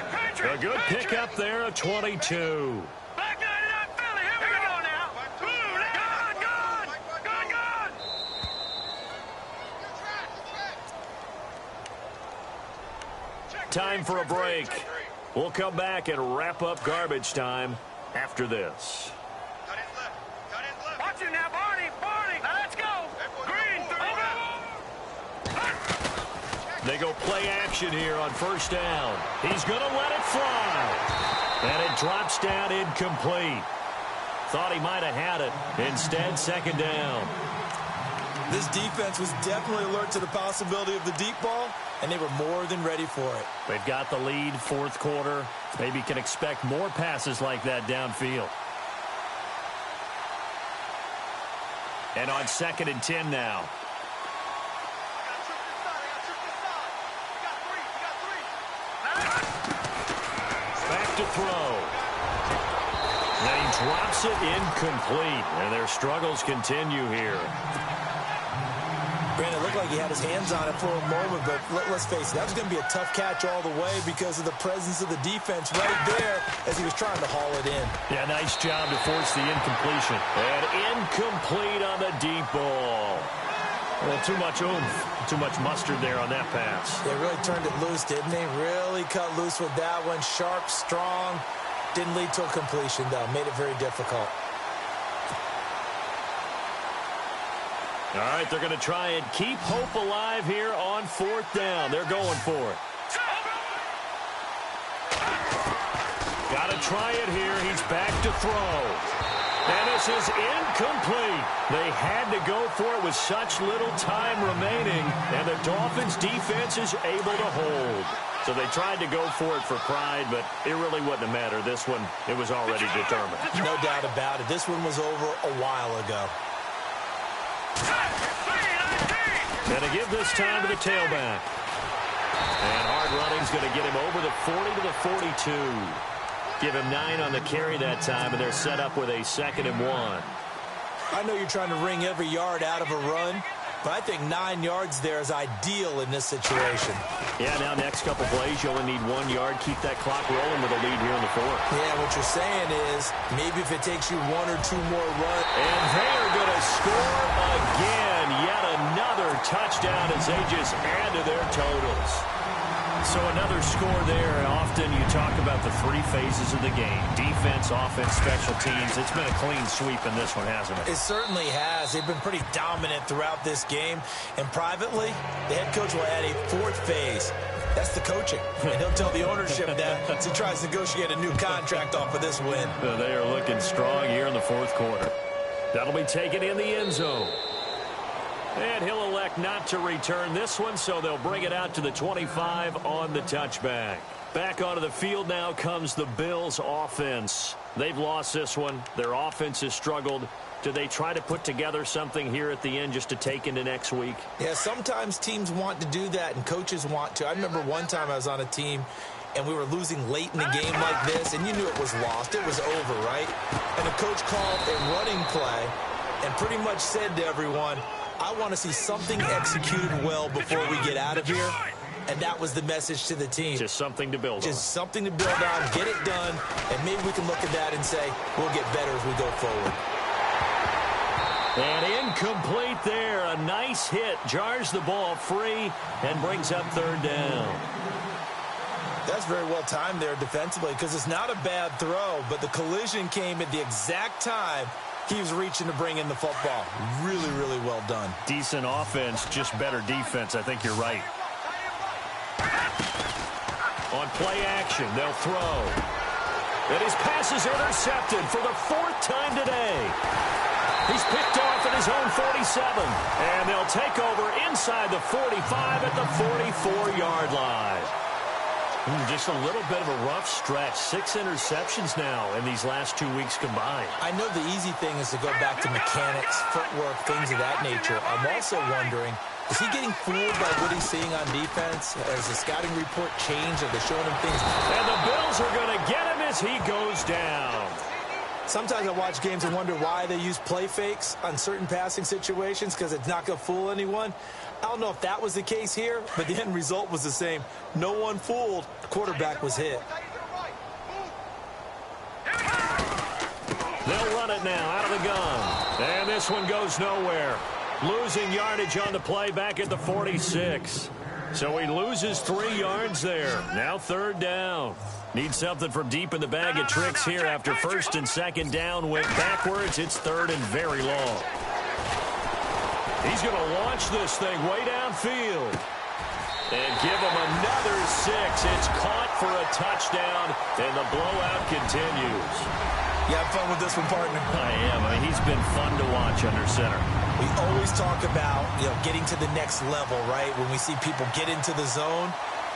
A good pickup there of 22. Time for a break. We'll come back and wrap up garbage time after this. Watch it now, Barney. Let's go. Green, They go play action here on 1st down. He's going to let it fly. And it drops down incomplete. Thought he might have had it. Instead, 2nd down. This defense was definitely alert to the possibility of the deep ball, and they were more than ready for it. They've got the lead, 4th quarter. Maybe can expect more passes like that downfield. And on 2nd and 10 now. Back to throw. And he drops it incomplete. And their struggles continue here. Brandon, it looked like he had his hands on it for a moment, but let's face it, that was going to be a tough catch all the way because of the presence of the defense right there as he was trying to haul it in. Yeah, nice job to force the incompletion. And incomplete on the deep ball. Well, too much oomph, too much mustard there on that pass. They really turned it loose, didn't they? Really cut loose with that one. Sharp, strong. Didn't lead to a completion, though. Made it very difficult. All right, they're going to try and keep hope alive here on 4th down. They're going for it. Got to try it here. He's back to throw. And this is incomplete. They had to go for it with such little time remaining, and the Dolphins' defense is able to hold. So they tried to go for it for pride, but it really wouldn't have mattered. This one, it was already determined. No doubt about it. This one was over a while ago. And to give this time to the tailback. And hard running's going to get him over the 40 to the 42. Give him 9 on the carry that time, and they're set up with a 2nd and 1. I know you're trying to wring every yard out of a run, but I think 9 yards there is ideal in this situation. Yeah, now next couple plays, you only need 1 yard. Keep that clock rolling with a lead here in the 4th. Yeah, what you're saying is maybe if it takes you 1 or 2 more runs. And they are going to score again. Yet another touchdown as they just add to their totals. So another score there. Often you talk about the 3 phases of the game. Defense, offense, special teams. It's been a clean sweep in this one, hasn't it? It certainly has. They've been pretty dominant throughout this game. And privately, the head coach will add a 4th phase. That's the coaching. And he'll tell the ownership that as he tries to negotiate a new contract off of this win. They are looking strong here in the 4th quarter. That'll be taken in the end zone. And he'll elect not to return this one, so they'll bring it out to the 25 on the touchback. Back onto the field now comes the Bills' offense. They've lost this one. Their offense has struggled. Do they try to put together something here at the end just to take into next week? Yeah, sometimes teams want to do that, and coaches want to. I remember one time I was on a team, and we were losing late in a game like this, and you knew it was lost. It was over, right? And the coach called a running play and pretty much said to everyone, I want to see something executed well before we get out of here. And that was the message to the team. Just something to build on. Just something to build on, get it done, and maybe we can look at that and say, we'll get better as we go forward. And incomplete there. A nice hit. Jars the ball free and brings up 3rd down. That's very well timed there defensively because it's not a bad throw, but the collision came at the exact time he was reaching to bring in the football. Really, really well done. Decent offense, just better defense. I think you're right. On play action, they'll throw. And his pass is intercepted for the 4th time today. He's picked off at his own 47. And they'll take over inside the 45 at the 44-yard line. Just a little bit of a rough stretch. 6 interceptions now in these last 2 weeks combined. I know the easy thing is to go back to mechanics, footwork, things of that nature. I'm also wondering, is he getting fooled by what he's seeing on defense? Has the scouting report changed? Are they showing him things? And the Bills are going to get him as he goes down. Sometimes I watch games and wonder why they use play fakes on certain passing situations because it's not going to fool anyone. I don't know if that was the case here, but the end result was the same. No one fooled. The quarterback was hit. They'll run it now out of the gun. And this one goes nowhere. Losing yardage on the play back at the 46. So he loses 3 yards there. Now 3rd down. Needs something from deep in the bag of tricks here after 1st and 2nd down. Went backwards. It's 3rd and very long. He's going to launch this thing way downfield. And give him another 6. It's caught for a touchdown, and the blowout continues. You have fun with this one, partner? I am. I mean, he's been fun to watch under center. We always talk about, getting to the next level, right? When we see people get into the zone,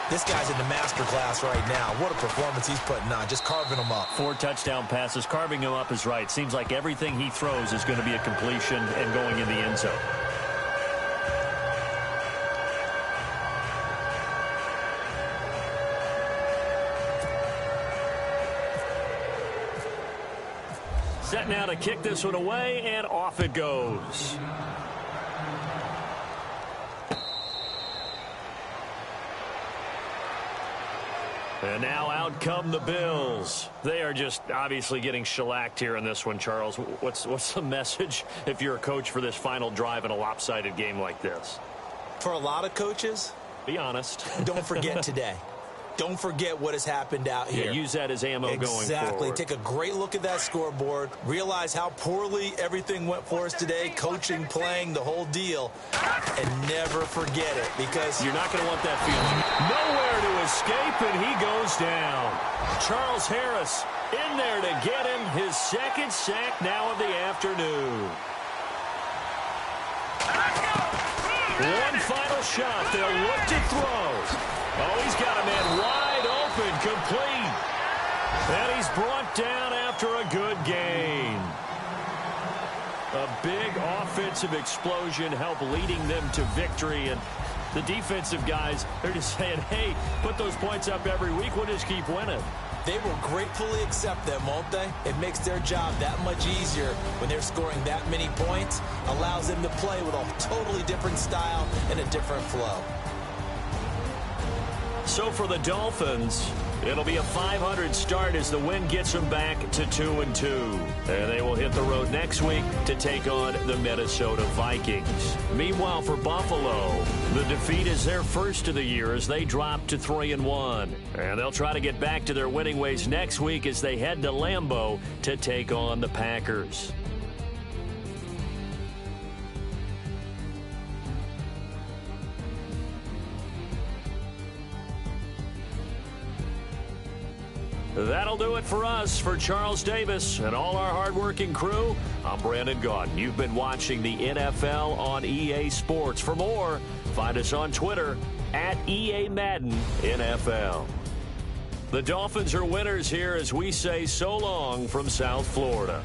this guy's in the master class right now. What a performance he's putting on, just carving them up. 4 touchdown passes. Carving him up is right. Seems like everything he throws is going to be a completion and going in the end zone. Set now to kick this one away, and off it goes. And now out come the Bills. They are just obviously getting shellacked here in this one, Charles. What's the message if you're a coach for this final drive in a lopsided game like this? For a lot of coaches, be honest. Don't forget today. Don't forget what has happened out here. Yeah, use that as ammo going forward. Exactly. Take a great look at that scoreboard. Realize how poorly everything went for us today. Coaching, playing, the whole deal. And never forget it because you're not going to want that feeling. Nowhere to escape, and he goes down. Charles Harris in there to get him his 2nd sack now of the afternoon. One final shot. They'll look to throw. Oh, he's got a man wide open, complete. And he's brought down after a good gain. A big offensive explosion helped leading them to victory. And the defensive guys, they're just saying, hey, put those points up every week. We'll just keep winning. They will gratefully accept them, won't they? It makes their job that much easier when they're scoring that many points. Allows them to play with a totally different style and a different flow. So for the Dolphins, it'll be a 500 start as the win gets them back to 2-2. And they will hit the road next week to take on the Minnesota Vikings. Meanwhile, for Buffalo, the defeat is their first of the year as they drop to 3-1. And they'll try to get back to their winning ways next week as they head to Lambeau to take on the Packers. That'll do it for us. For Charles Davis and all our hardworking crew, I'm Brandon Gaudin. You've been watching the NFL on EA Sports. For more, find us on Twitter at EA Madden NFL. The Dolphins are winners here as we say so long from South Florida.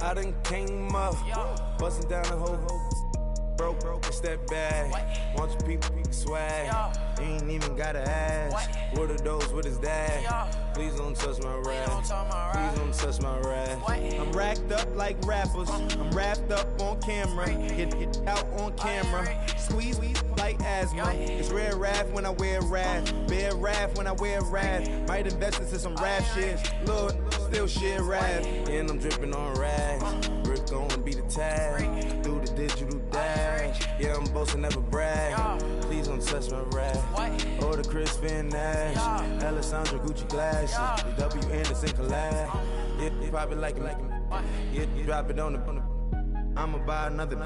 I done came up, bustin' down the whole broke, it's that bag. Want your people swag, ain't even gotta ask. What are those, what is that? Please don't touch my rap, please don't touch my rap. I'm racked up like rappers, I'm wrapped up on camera. Get out on camera, squeeze like asthma. It's rare wrath when I wear wrath, bare wrath when I wear wrath. Might invest into some rap shit, look, still shit rap. And I'm dripping on rags, Rick gonna be the tag, do the digital dash. Yeah, I'm boasting, never brag. Please don't touch my rap. Or the Chris Van Nash, Alessandra Gucci glasses, the W Anderson collab. Yeah, you probably like it. Yeah, you drop it on the. I'ma buy another.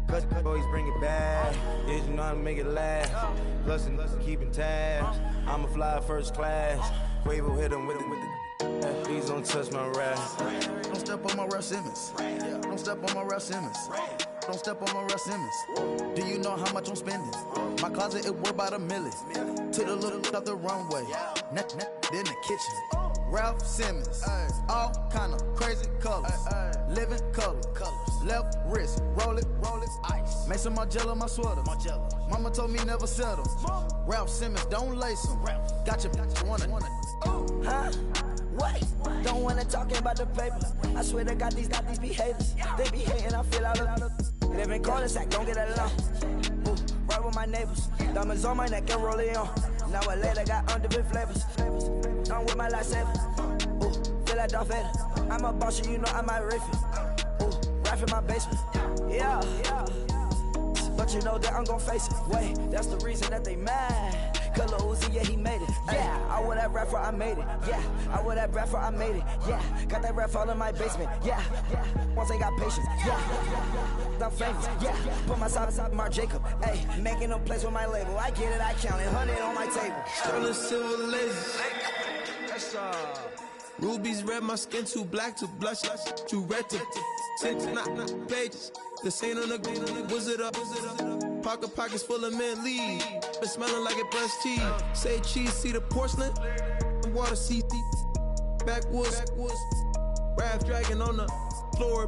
Cause boys bring it back. Yeah, you know how to make it last. Plus and keeping tabs. I'ma fly first class. Quavo hit him with it. Please don't touch my rap. Don't step on my Ralph Simmons. Don't step on my Ralph Simmons. Don't step on my Ralph Simmons. Do you know how much I'm spending? My closet, it worth about $1 million. To the little of the runway. In the kitchen. Ralph Simmons. All kind of crazy colors. Living color. Left wrist. Roll it. Ice. Mason Margiela, my sweater. Mama told me never settle. Ralph Simmons, don't lace him. Got your wanna. Huh? What? Don't wanna talk about the paper. I swear to God, these be haters. They be hating, I feel out of. Live in cul-de-sac, don't get along. Ooh, right with my neighbors. Diamonds on my neck and roll it on. Now I later got underbit flavors. I'm with my lifesaver. Ooh, feel like Darth Vader. I'm a boss, you know I might riff it. Ooh, rap in my basement. Yeah. But you know that I'm gon' face it. Wait, that's the reason that they mad. Color Uzi, yeah, he made it. Yeah, I wear that rapper, I made it. Yeah, I wear that rapper, I made it. Yeah, got that rap all in my basement. Yeah. Once I got patience. Yeah, I'm famous. Yeah, put my side Mark Jacob. Hey, making a place with my label. I get it, I count it. 100 on my table. Sterling silver laser. Rubies red, my skin too black to blush. Too red to six, not pages. The same on the wizard up. Pockets full of mint leaves. Been smelling like it brushed teeth. Say cheese, see the porcelain. Water, see backwoods. Raft dragging on the floor.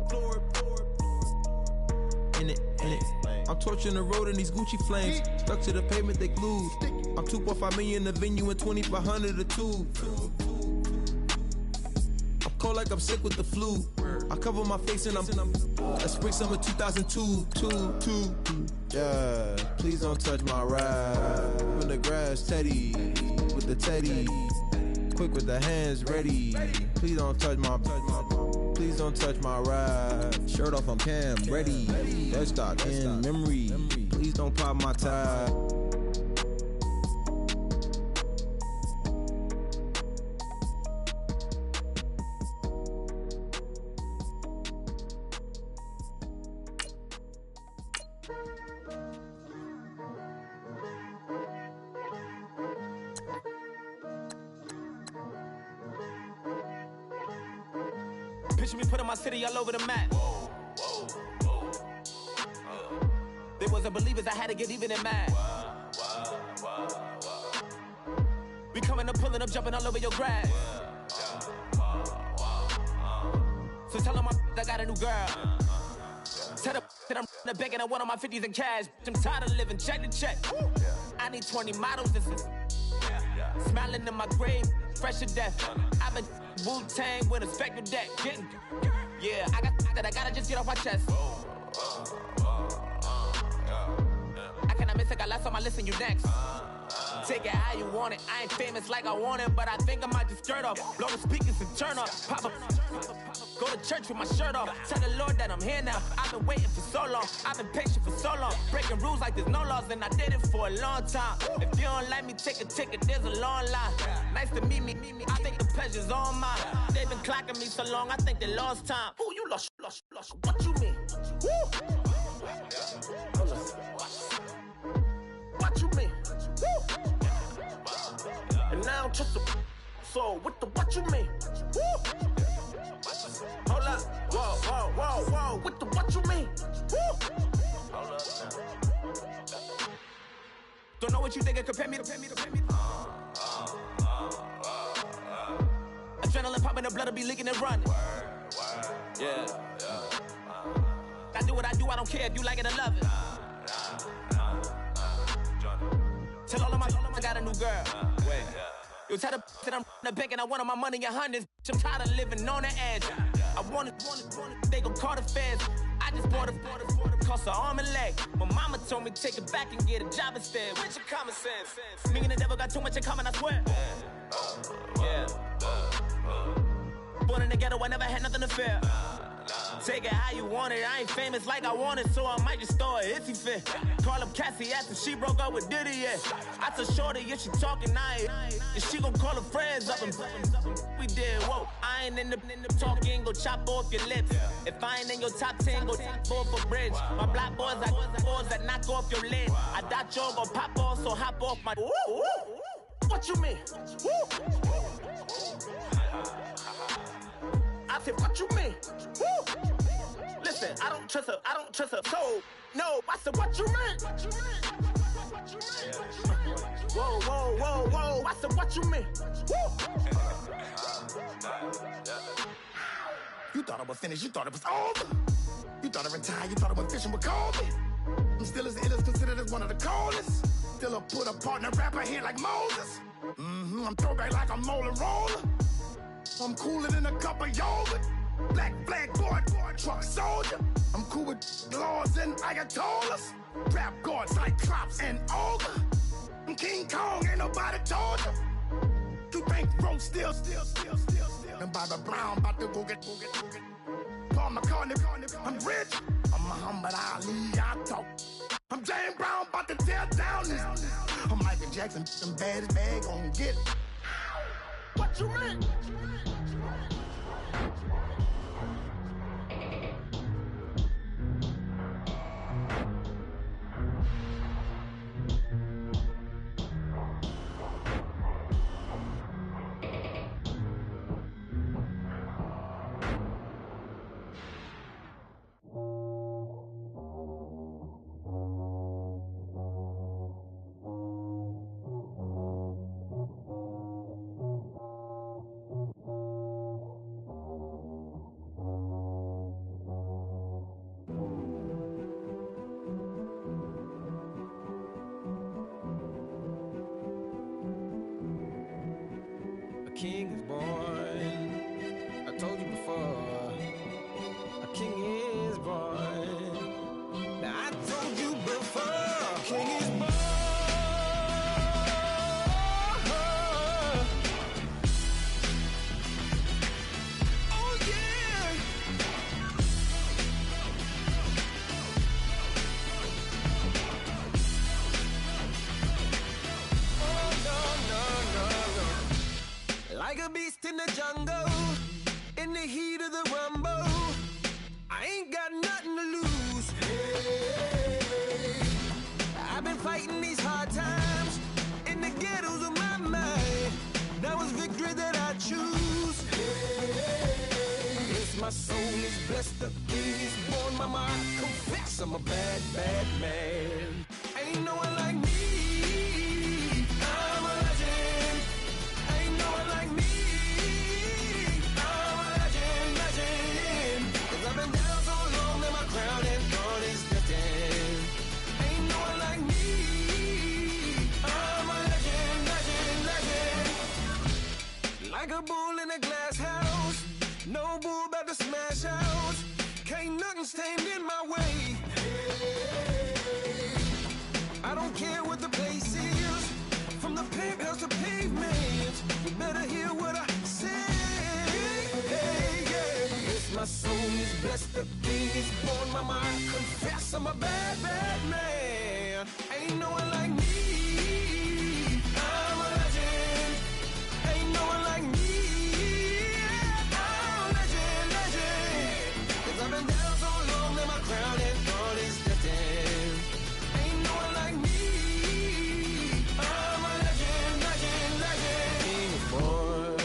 In it. I'm torching the road in these Gucci flames. Stuck to the pavement, they glued. I'm 2.5 million in the venue and 2,500 a tube. I'm cold like I'm sick with the flu. I cover my face and I'm spring summer 2002. Yeah, please don't touch my ride. In the grass, Teddy, with the Teddy. Quick with the hands ready. Please don't touch my ride. Shirt off, I'm Cam, ready. Dead stock in memory. Please don't pop my tie. Picture me putting my city all over the map. They wasn't believers, I had to get even and mad. We coming up, pulling up, jumping all over your grass. So tell them I got a new girl. Tell them that I'm begging at one of my 50s in cash. I'm tired of living check to check. I need 20 models, this is smiling in my grave, fresh to death. I've been Wu-Tang with a spectre deck. Yeah, I gotta just get off my chest. I cannot miss it, got last on my list and you next. Take it how you want it. I ain't famous like I want it, but I think I might just skirt off. Blow the speakers and turn up. Pop up. Go to church with my shirt off. Tell the Lord that I'm here now. I've been waiting for so long. I've been patient for so long. Breaking rules like there's no laws, and I did it for a long time. If you don't like me, take a ticket. There's a long line. Nice to meet me. I think the pleasure's all mine. They've been clocking me so long, I think they lost time. Ooh, you lost. What you mean? Woo! What you mean? Woo! And now I'm just a so what you mean? Woo! Hold up, whoa, what you mean? Woo! Hold up now. Don't know what you think, compare me to. Adrenaline pop. pumping, the blood will be leaking and running. Yeah. I do what I do, I don't care if you like it or love it. Tell all of my I got a new girl. Wait. You tell the that I'm the bank and I want my money in hundreds. I'm tired of living on the edge. I want it, they gon' call the feds. I just bought it, cost an arm and leg. My mama told me take it back and get a job instead. Where's your common sense? Me and the devil got too much in common, I swear. Yeah. Born in the ghetto, I never had nothing to fear. Take it how you want it, I ain't famous like I want it, so I might just throw a hissy fit. Call up Cassie after she broke up with Diddy, yeah. I told Shorty if she talking, and she gon' call her friends up and we did, whoa. I ain't in the talking, go chop off your lips. If I ain't in your top 10, go fall for bridge. My black boys like boys that knock off your lid. I thought y'all gon' pop off, so hop off my. What you mean? I said, what you mean? Woo! Listen, I don't trust her soul. No, I said, what you mean? Whoa, whoa, whoa, whoa. I said, what you mean? Woo! You thought I was finished, you thought it was over. You thought I retired, you thought I went fishing with Kobe. I'm still as ill as considered as one of the coldest. Still a put a partner rapper here like Moses. I'm throwback like a molar roller. I'm cooler than a cup of yogurt. Black flag board, truck soldier. I'm cool with laws and Ayatollahs. Rap god, Cyclops and Ogre. I'm King Kong, ain't nobody told you. You think road still. And Bobby Brown about to go get. Paul McCartney, I'm rich. I'm Muhammad Ali, I talk. I'm James Brown, about to tear down this. I'm Michael Jackson, them bad as bad gon' get. What you mean? King is born. I told you before. A king is born. Now I told you before. A king is born. Oh yeah. Oh no. Like a beast in the jungle, in the heat of the rumble, I ain't got nothing to lose. Hey, I've been fighting these hard times in the ghettos of my mind. Now it's victory that I choose. Hey, yes, my soul is blessed, the king is born. Mama, I confess I'm a bad, bad man. Ain't no one like me. I'm a legend. Ain't no one like me. I'm a legend. 'Cause I've been down so long that my crown and throne is destined. Ain't no one like me. I'm a legend. Like a bull in a glass house. No bull about to smash house. Can't nothing stand in my way. I don't care what the place is. From the penthouse to pavement, you better hear what I say. Hey, yeah. Yes, my soul is blessed, the king is born. Mama, I confess I'm a bad, bad man. Ain't no one like me. I'm a legend. Ain't no one like me. I'm a legend. 'Cause I've been down so long that my crown and throne is destined. Ain't no one like me. I'm a legend. King is born.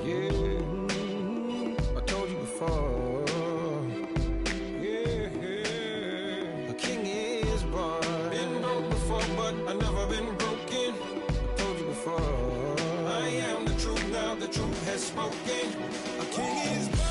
Yeah, I told you before. Yeah. that smoking. A king is born.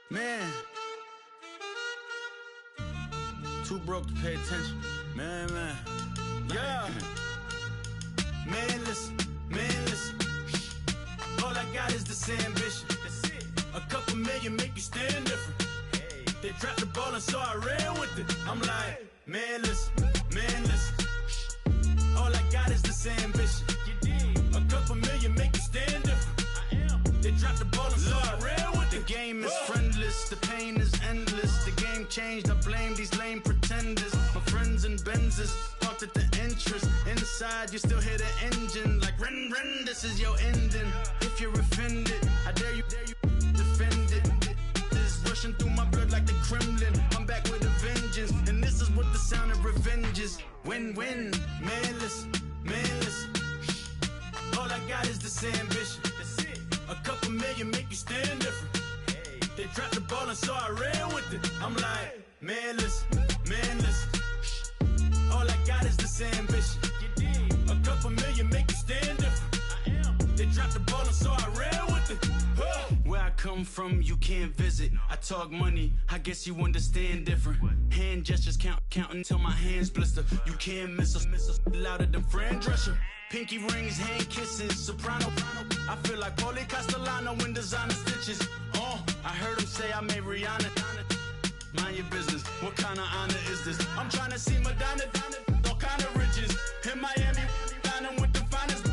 Man, too broke to pay attention. Man. Yeah. Man, listen. All I got is this ambition. That's it. A couple million make you stand different. Hey. They dropped the ball and so I ran with it. I'm like, man, listen. All I got is this ambition. A couple million make you stand different. I am. They dropped the ball and so I ran with it. The game is friendless, the pain is endless. The game changed, I blame these lame pretenders. My friends and Benzes parked at the entrance. Inside, you still hear the engine. Like, ren, this is your ending. If you're offended, I dare you defend it. This rushing through my blood like the Kremlin. I'm back with a vengeance, and this is what the sound of revenge is. Win-win, man, listen. All I got is this ambition. That's it. A couple million make you stand different. Hey. They dropped the ball and so I ran with it. I'm like, man, listen. All I got is this ambition. A couple million make you stand different. I am. They dropped the ball and so I ran with it. Where I come from, you can't visit. I talk money, I guess you understand different. Hand gestures counting till my hands blister. You can't miss us louder than Fran Drescher. Pinky rings, hand kisses, soprano. I feel like Paulie Castellano in designer stitches. I heard him say I made Rihanna. Mind your business, what kind of honor is this? I'm trying to see Madonna, all kind of riches. In Miami, dining with the finest.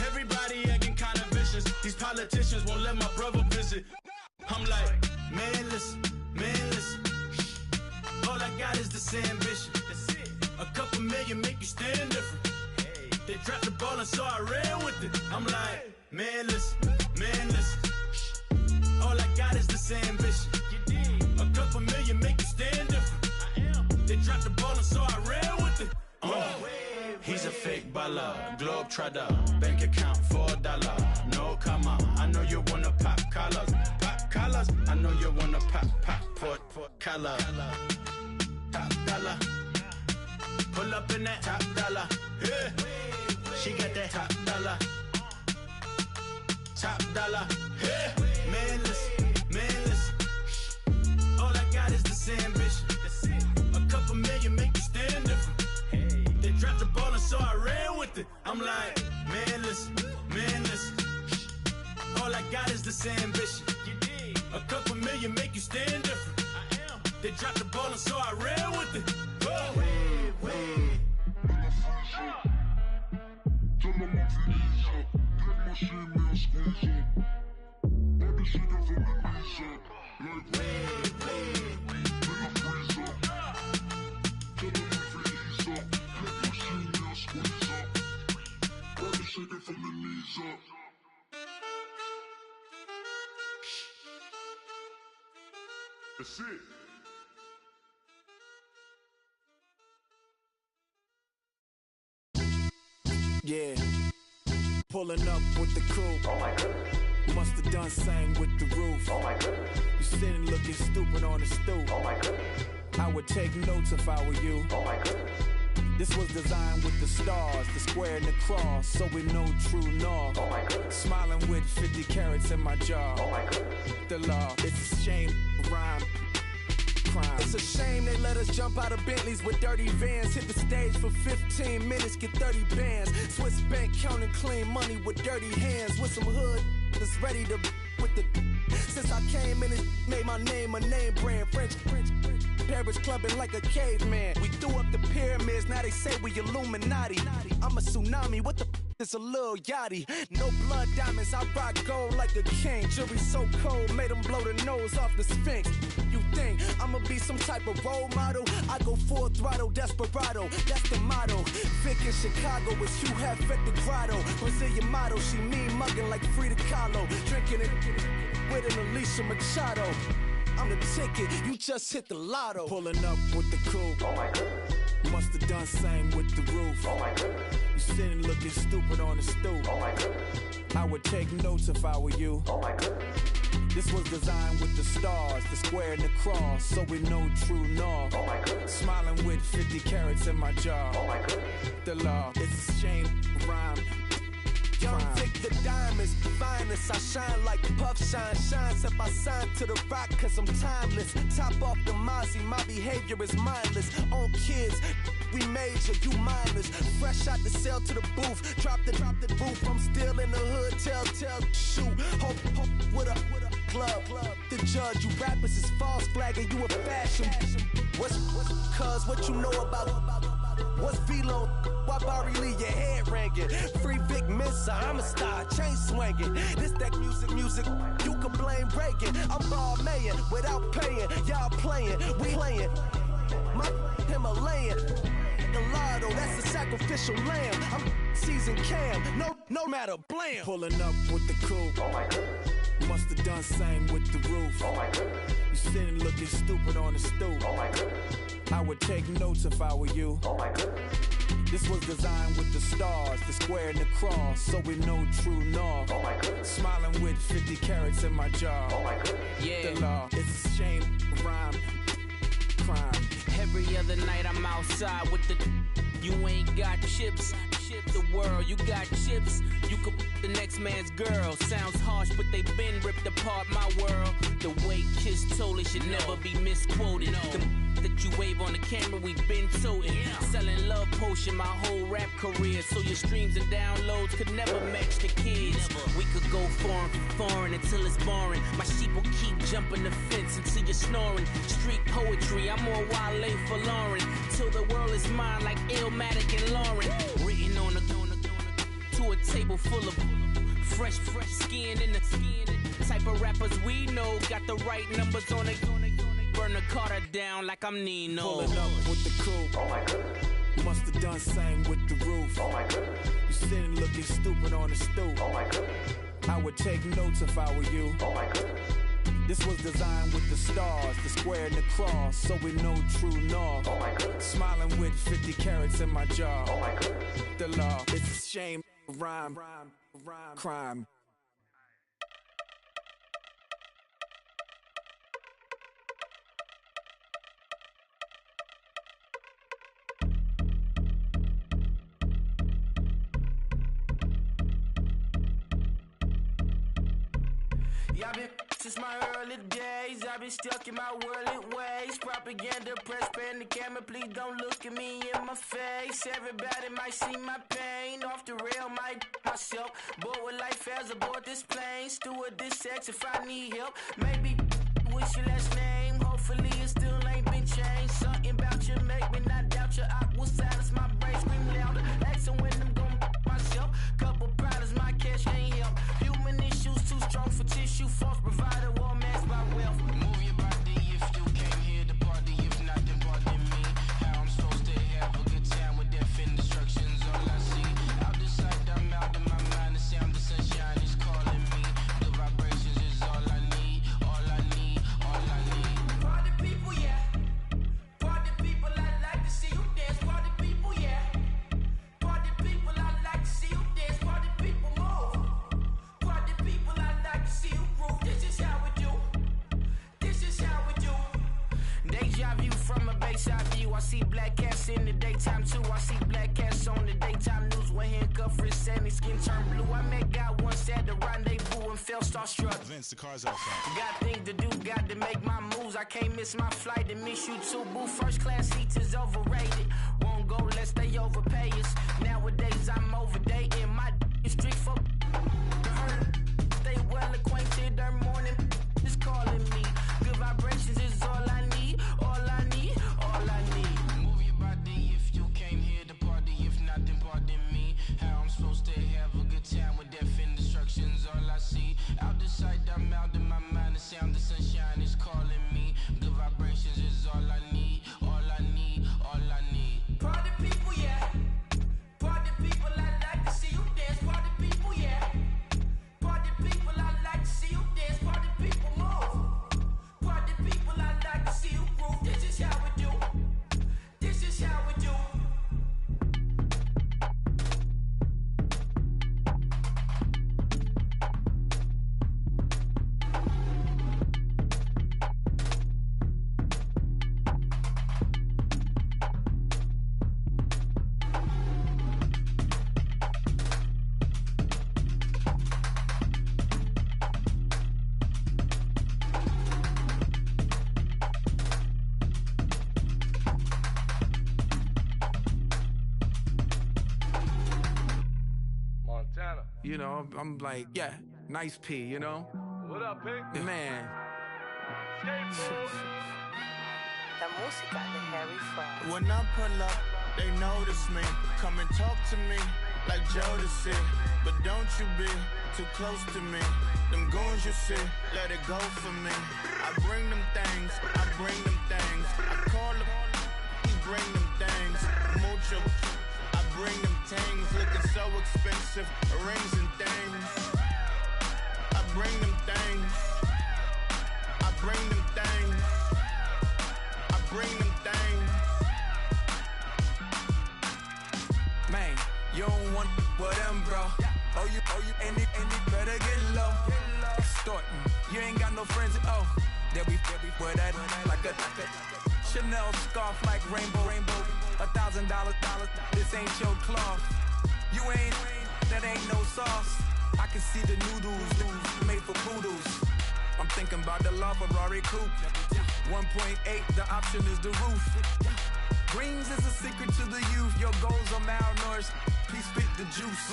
Everybody acting kind of vicious. These politicians won't let my brother visit. I'm like, man, listen. All I got is this ambition. A couple million make you stand different. They dropped the ball and so I ran with it. I'm like, man, listen. All I got is this ambition. A couple million make you stand different. I am. They dropped the ball and so I ran with it. He's a fake baller, globetrotter, bank account $4. No comma, I know you wanna pop collars. I know you wanna pop collar. Top dollar, pull up in that top dollar. Yeah. She got that top dollar. Yeah. Man, listen. All I got is this ambition. A couple million make you stand different. Hey. They dropped the ball and so I ran with it. I'm like, man, listen. All I got is this ambition. A couple million make you stand different. I am. They dropped the ball and so I ran with it. Tell them I'm Visa, get my shit, man, squeeze up. All this shit from the knees up. Like, nigga freeze up. Tell them I'm Visa, get my shit, man, squeeze up. All this shit from the knees up. That's it. Yeah, pulling up with the crew. Oh my goodness. Must have done sang with the roof. Oh my goodness. You sitting looking stupid on the stoop. Oh my goodness. I would take notes if I were you. Oh my goodness. This was designed with the stars, the square and the cross, so we know true north. Oh my goodness. Smiling with 50 carats in my jaw. Oh my goodness. The law, it's a shame, rhyme. Crime. It's a shame they let us jump out of Bentleys with dirty vans. Hit the stage for 15 minutes, get 30 bands. Swiss bank counting clean money with dirty hands. With some hood that's ready to with the. Since I came in, it made my name a name brand. French. Paris clubbing like a caveman. We threw up the pyramids, now they say we Illuminati. I'm a tsunami, what the It's a little yachty. No blood diamonds, I rock gold like a king. Jury so cold, made them blow the nose off the Sphinx. You think I'ma be some type of role model? I go full throttle, desperado, that's the motto. Vic in Chicago is Hugh Hef at the grotto. Brazilian model, she mean mugging like Frida Kahlo. Drinking it with an Alicia Machado. I'm the ticket, you just hit the lotto. Pulling up with the coupe. Oh my goodness. Must have done same with the roof. Oh my goodness. You sitting looking stupid on the stoop. Oh my goodness. I would take notes if I were you. Oh my goodness. This was designed with the stars, the square and the cross, so we know true north. Oh my goodness. Smiling with 50 carats in my jaw. Oh my goodness. The law, it's a shame, rhyme. Young Vic the diamonds, finest. I shine like Puff Shine shines if I sign to the rock, cause I'm timeless. Top off the Mozzie, my behavior is mindless. On kids, we major, you minors. Fresh out the cell to the booth, drop the roof. I'm still in the hood, tell, shoot. Hope with a club. The judge, you rappers is false flagging, you a fashion. What's cuz, what you know about? What's Velo? Why Barry Lee, your head ringing? Free Vic Mensa, I'm a star, chain swinging. This that music, you can blame Reagan. I'm ball mayin' without paying, y'all playing, we playing. My Himalayan, Gallardo, that's a sacrificial lamb. I'm seasoned cam, no matter, blam. Pulling up with the coupe. Oh my goodness. Must have done same with the roof. Oh my goodness. You sitting looking stupid on the stoop. Oh my goodness. I would take notes if I were you. Oh my goodness. This was designed with the stars, the square and the cross, so we know true north. Oh my goodness. Smiling with 50 carats in my jaw. Oh my goodness. Yeah. The law, it's a shame, rhyme, crime. Every other night I'm outside with the. You ain't got chips. The world, you got chips. You could the next man's girl. Sounds harsh, but they been ripped apart my world. The way Kiss told it should never be misquoted. The that you wave on the camera, we been toting. Selling love potion my whole rap career, so your streams and downloads could never match the kids. We could go foreign until it's boring. My sheep will keep jumping the fence until you're snoring. Street poetry, I'm more Wale for Lauren. Till the world is mine like Illmatic and Lauren. Written on a to a table full of fresh skin in the type of rappers we know. Got the right numbers on it. Burn the Carter down like I'm Nino. Pulling up with the coupe. Oh my goodness. Must have done same with the roof. Oh my goodness. You sitting looking stupid on the stoop. Oh my goodness. I would take notes if I were you. Oh my goodness. This was designed with the stars, the square and the cross, so we know true north. Oh my goodness. Smiling with 50 carats in my jaw. Oh my goodness. The law, it's a shame, rhyme, crime. I've been since my early days, I've been stuck in my worldly ways. Propaganda, press, pan the camera, please don't look at me in my face. Everybody might see my pain, off the rail, might myself. Bored with life as aboard this plane. Steward this sex if I need help. Maybe what's your last name? Hopefully it still ain't been changed. Something about you make me not doubt you. I will silence my brain, scream louder. Asking when I'm gonna myself. Couple problems, my cash ain't help. Human issues too strong for tissue. False provider, war masked by wealth. Move your body if you came here to party. If not, then pardon me. How I'm supposed to have a good time with death and destruction's all I see. Out the sight, I'm out of my mind. The sound of sunshine is calling me. The vibrations is all I need. All I need, all I need. Party people, yeah. Party people, I like to see you dance. Party people, yeah. Party people, I like to see you dance. Party people, move. Party people, I like to see you groove. This is how we do. This is how we do. Deja vu from a bayside view. I see black cats in the daytime too. I see black cats on the daytime news. When handcuffed, wrist and his skin turned blue. I met God once at the rendezvous and felt starstruck. Vince, the car's out front. Got things to do, got to make my moves. I can't miss my flight to miss you too. Boo, first class seats is overrated. Won't go lest they overpay us. Nowadays I'm overdating. My is strict for stay well acquainted. Their morning is calling me. Good vibrations is all I need. All I need, all I need. Move your body if you came here to party. If not, then pardon me. How I'm supposed to have You know, I'm like, yeah, nice P, you know? What up, Pink? Man. When I pull up, they notice me. Come and talk to me like Jodeci. But don't you be too close to me. Them goons you see, let it go for me. I bring them things, I bring them things. I call them, he bring them things. Mucho, I bring them things. Looking so expensive, rings and things. I bring them things. I bring them things. I bring them things. Man, you don't want with them, bro. Oh, you, and it better get low. Extorting, you ain't got no friends. Oh, they'll be with that like a Chanel scarf like rainbow. $1,000, this ain't your cloth. You ain't, that ain't no sauce. I can see the noodles made for poodles. I'm thinking about the law Ferrari coupe. 1.8, the option is the roof. Greens is a secret to the youth. Your goals are malnourished. Please spit the juice.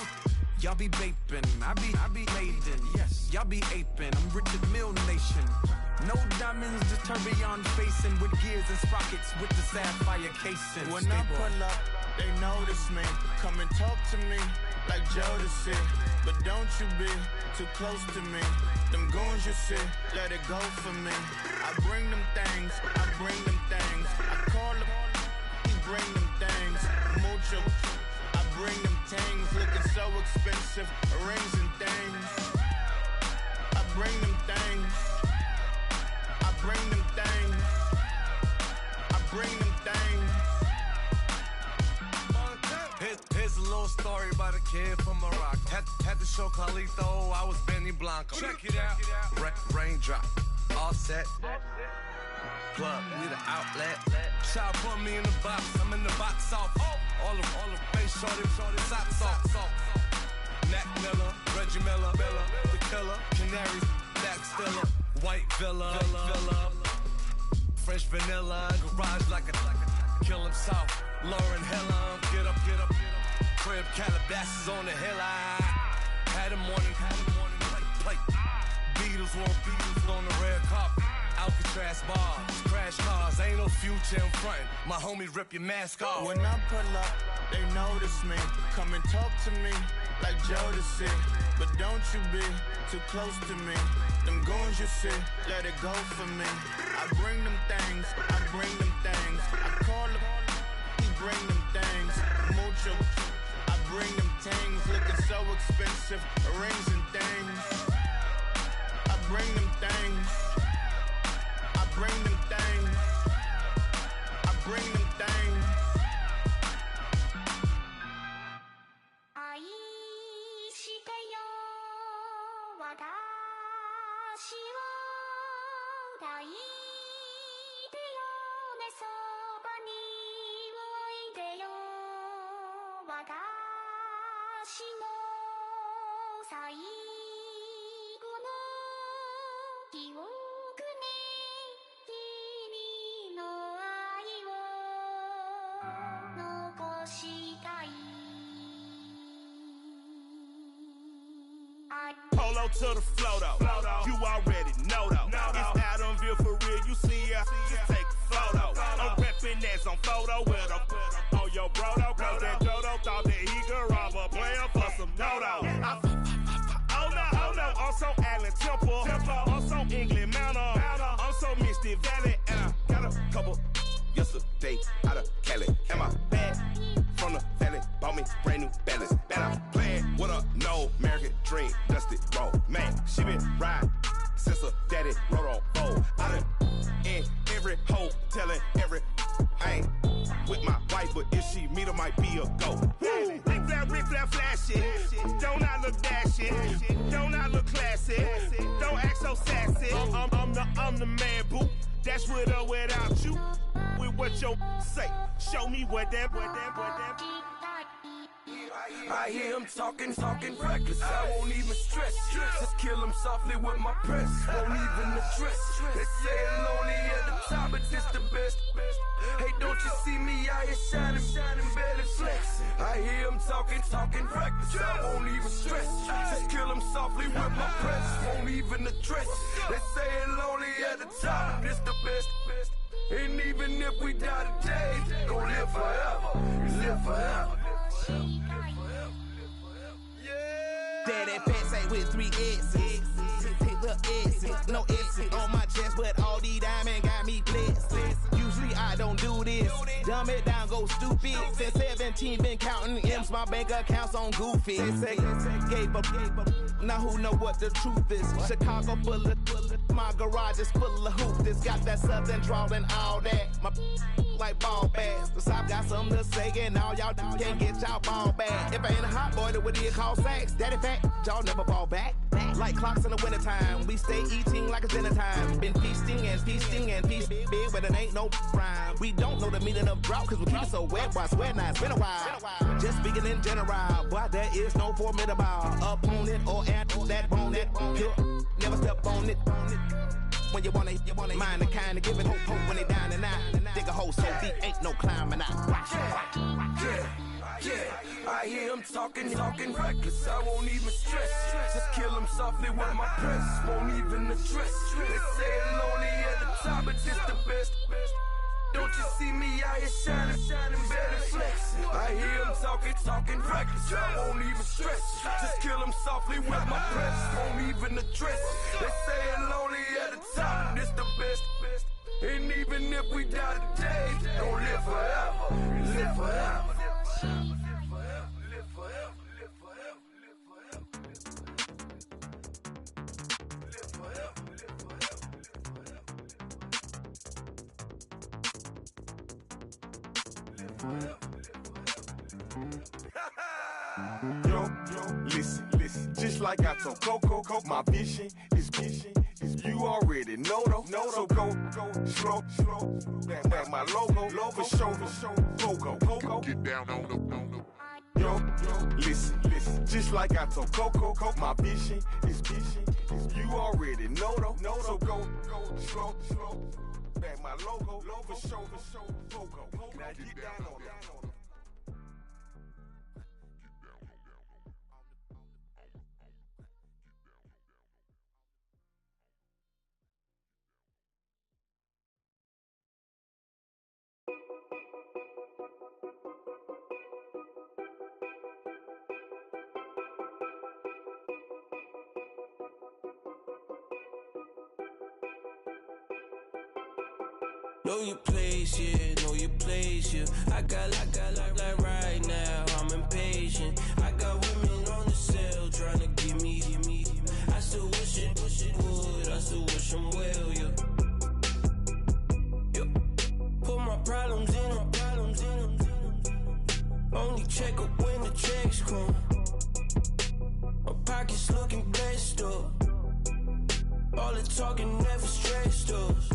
Y'all be vaping, I be laden. Yes, y'all be aping. I'm Richard Mill Nation. No diamonds, just tourbillon facing with gears and sprockets with the sapphire casing. When I pull up, they notice me. Come and talk to me like Jodeci. But don't you be too close to me. Them goons you see, let it go for me. I bring them things, I bring them things. I call them, he bring them things. Mucho, I bring them things. Looking so expensive, rings and things. I bring them things. I bring them things. I bring them things. Here's a little story about a kid from Morocco. Had to show Carlito I was Benny Blanco. Check it out. Raindrop, all set. Plug, we the outlet. Shot put me in the box, I'm in the box off. All the face shorty, socks off. Mac Miller, Reggie Miller, the killer, Canaries, Black Stiller, White Villa, Fresh vanilla, garage like a kill him soft. Lauren Hiller, get up. Crib Calabasas on the hill. I had him morning, plate. Beatles on the red carpet. Alcatraz bars, crash cars, ain't no future in front. My homie rip your mask off. When I pull up, they notice me. Come and talk to me like Jodeci. But don't you be too close to me. Them goons you see, let it go for me. I bring them things, I bring them things. I call them, he bring them things. Mucho, I bring them things. Looking so expensive, rings and things. I bring them things. I bring them things. I bring them things. Polo to the flow though. You already know though. It's Adamville for real. You see ya, just take a photo. I'm reppin' as on photo with a on your brodo. Cause that Dodo thought that he could rob a player for some dodo. Oh no, I'm so Allen Temple. I'm so England Mountain. I'm so Misty Valley. And I got a couple yesterday out of Cali. And my bag from the valley bought me brand new balance. And I'm playing with a no American dream, dusty roll. Man, she been riding since her daddy rode on roll. I done in every hole, telling every I ain't with my wife, but if she meet her, might be a go. Rick Flair flashy. Don't I look dashy? Don't I look classy? Don't act so sassy. I'm the man, boo. That's with or without you. With what your say. Show me what that. I hear him talking reckless. I won't even stress you. Just kill them softly with my press. Won't even address. They say it lonely at the top, but this the best. Hey, don't you see me out here shining, belly flex. I hear them talking reckless. I won't even stress. Just kill them softly with my press. Won't even address. They say it lonely at the top, this the best. And even if we die today, gon' live forever. Live forever. Daddy pants say with 3 S's. Take the S's, no S's on my chest, but all these diamonds got me blessed. Usually I don't do this. Dumb it down, go stupid. Since 17, been counting M's, my bank accounts on Goofy. They say gave up. Now who know what the truth is? Chicago full of, my garage is full of hoops. Got that southern drawl and all that. My like ball bags. The South got something to say, and all y'all can't get y'all ball back. If I ain't a hot boy, then what do you call sacks? Daddy fact, y'all never ball back. Like clocks in the wintertime, we stay eating like it's dinner time. Been feasting and feasting and feast big, but it ain't no rhyme. We don't know the meaning of drought, cause we keep it so wet. Why I swear now, it's been a while. Just speaking in general, boy, there is no formidable opponent or at that bone that never step on it. When you wanna mind the kind of giving hope when they down and out. Dig a hole so deep, ain't no climbing out. Yeah, I hear them talking reckless. I won't even stress. Just kill them softly with my press. Won't even address. They say it lonely at the top, but this the best. Don't you see me out here shining, belly flex. I hear them talking reckless. I won't even stress. Just kill them softly with my press. Won't even address. They say it lonely at the top, this the best. And even if we die today, don't live forever. Live forever. Yo, listen, just like I told Coco, my vision is you already know though. So go, slow, back my logo, for show, Coco, get down on the. Yo, listen, just like I told Coco, my vision is you already know though. So go, slow, back my logo, for show, Coco, now get down on that. Know your place, yeah, know your place, yeah. I got like right now, I'm impatient. I got women on the cell trying to give me. I still wish it would, I still wish them well, yeah. Put my problems in them. Only check up when the checks come. My pockets looking blessed up. All the talking never stressed us.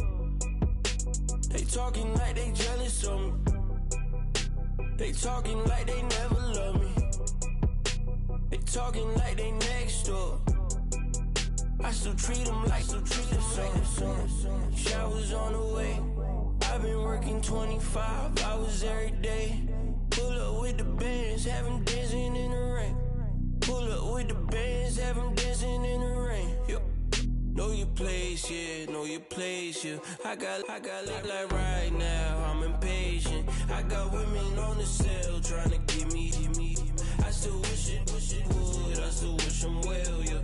They talking like they jealous of me. They talking like they never love me. They talking like they next door. I still treat them like the son. Showers on the way. I've been working 25 hours every day. Pull up with the bands, have them dancing in the rain. Pull up with the bands, have them dancing in the rain. Know your place, yeah, know your place, yeah. I got like right now, I'm impatient. I got women on the cell trying to give me. I still wish it would, I still wish them well, yeah.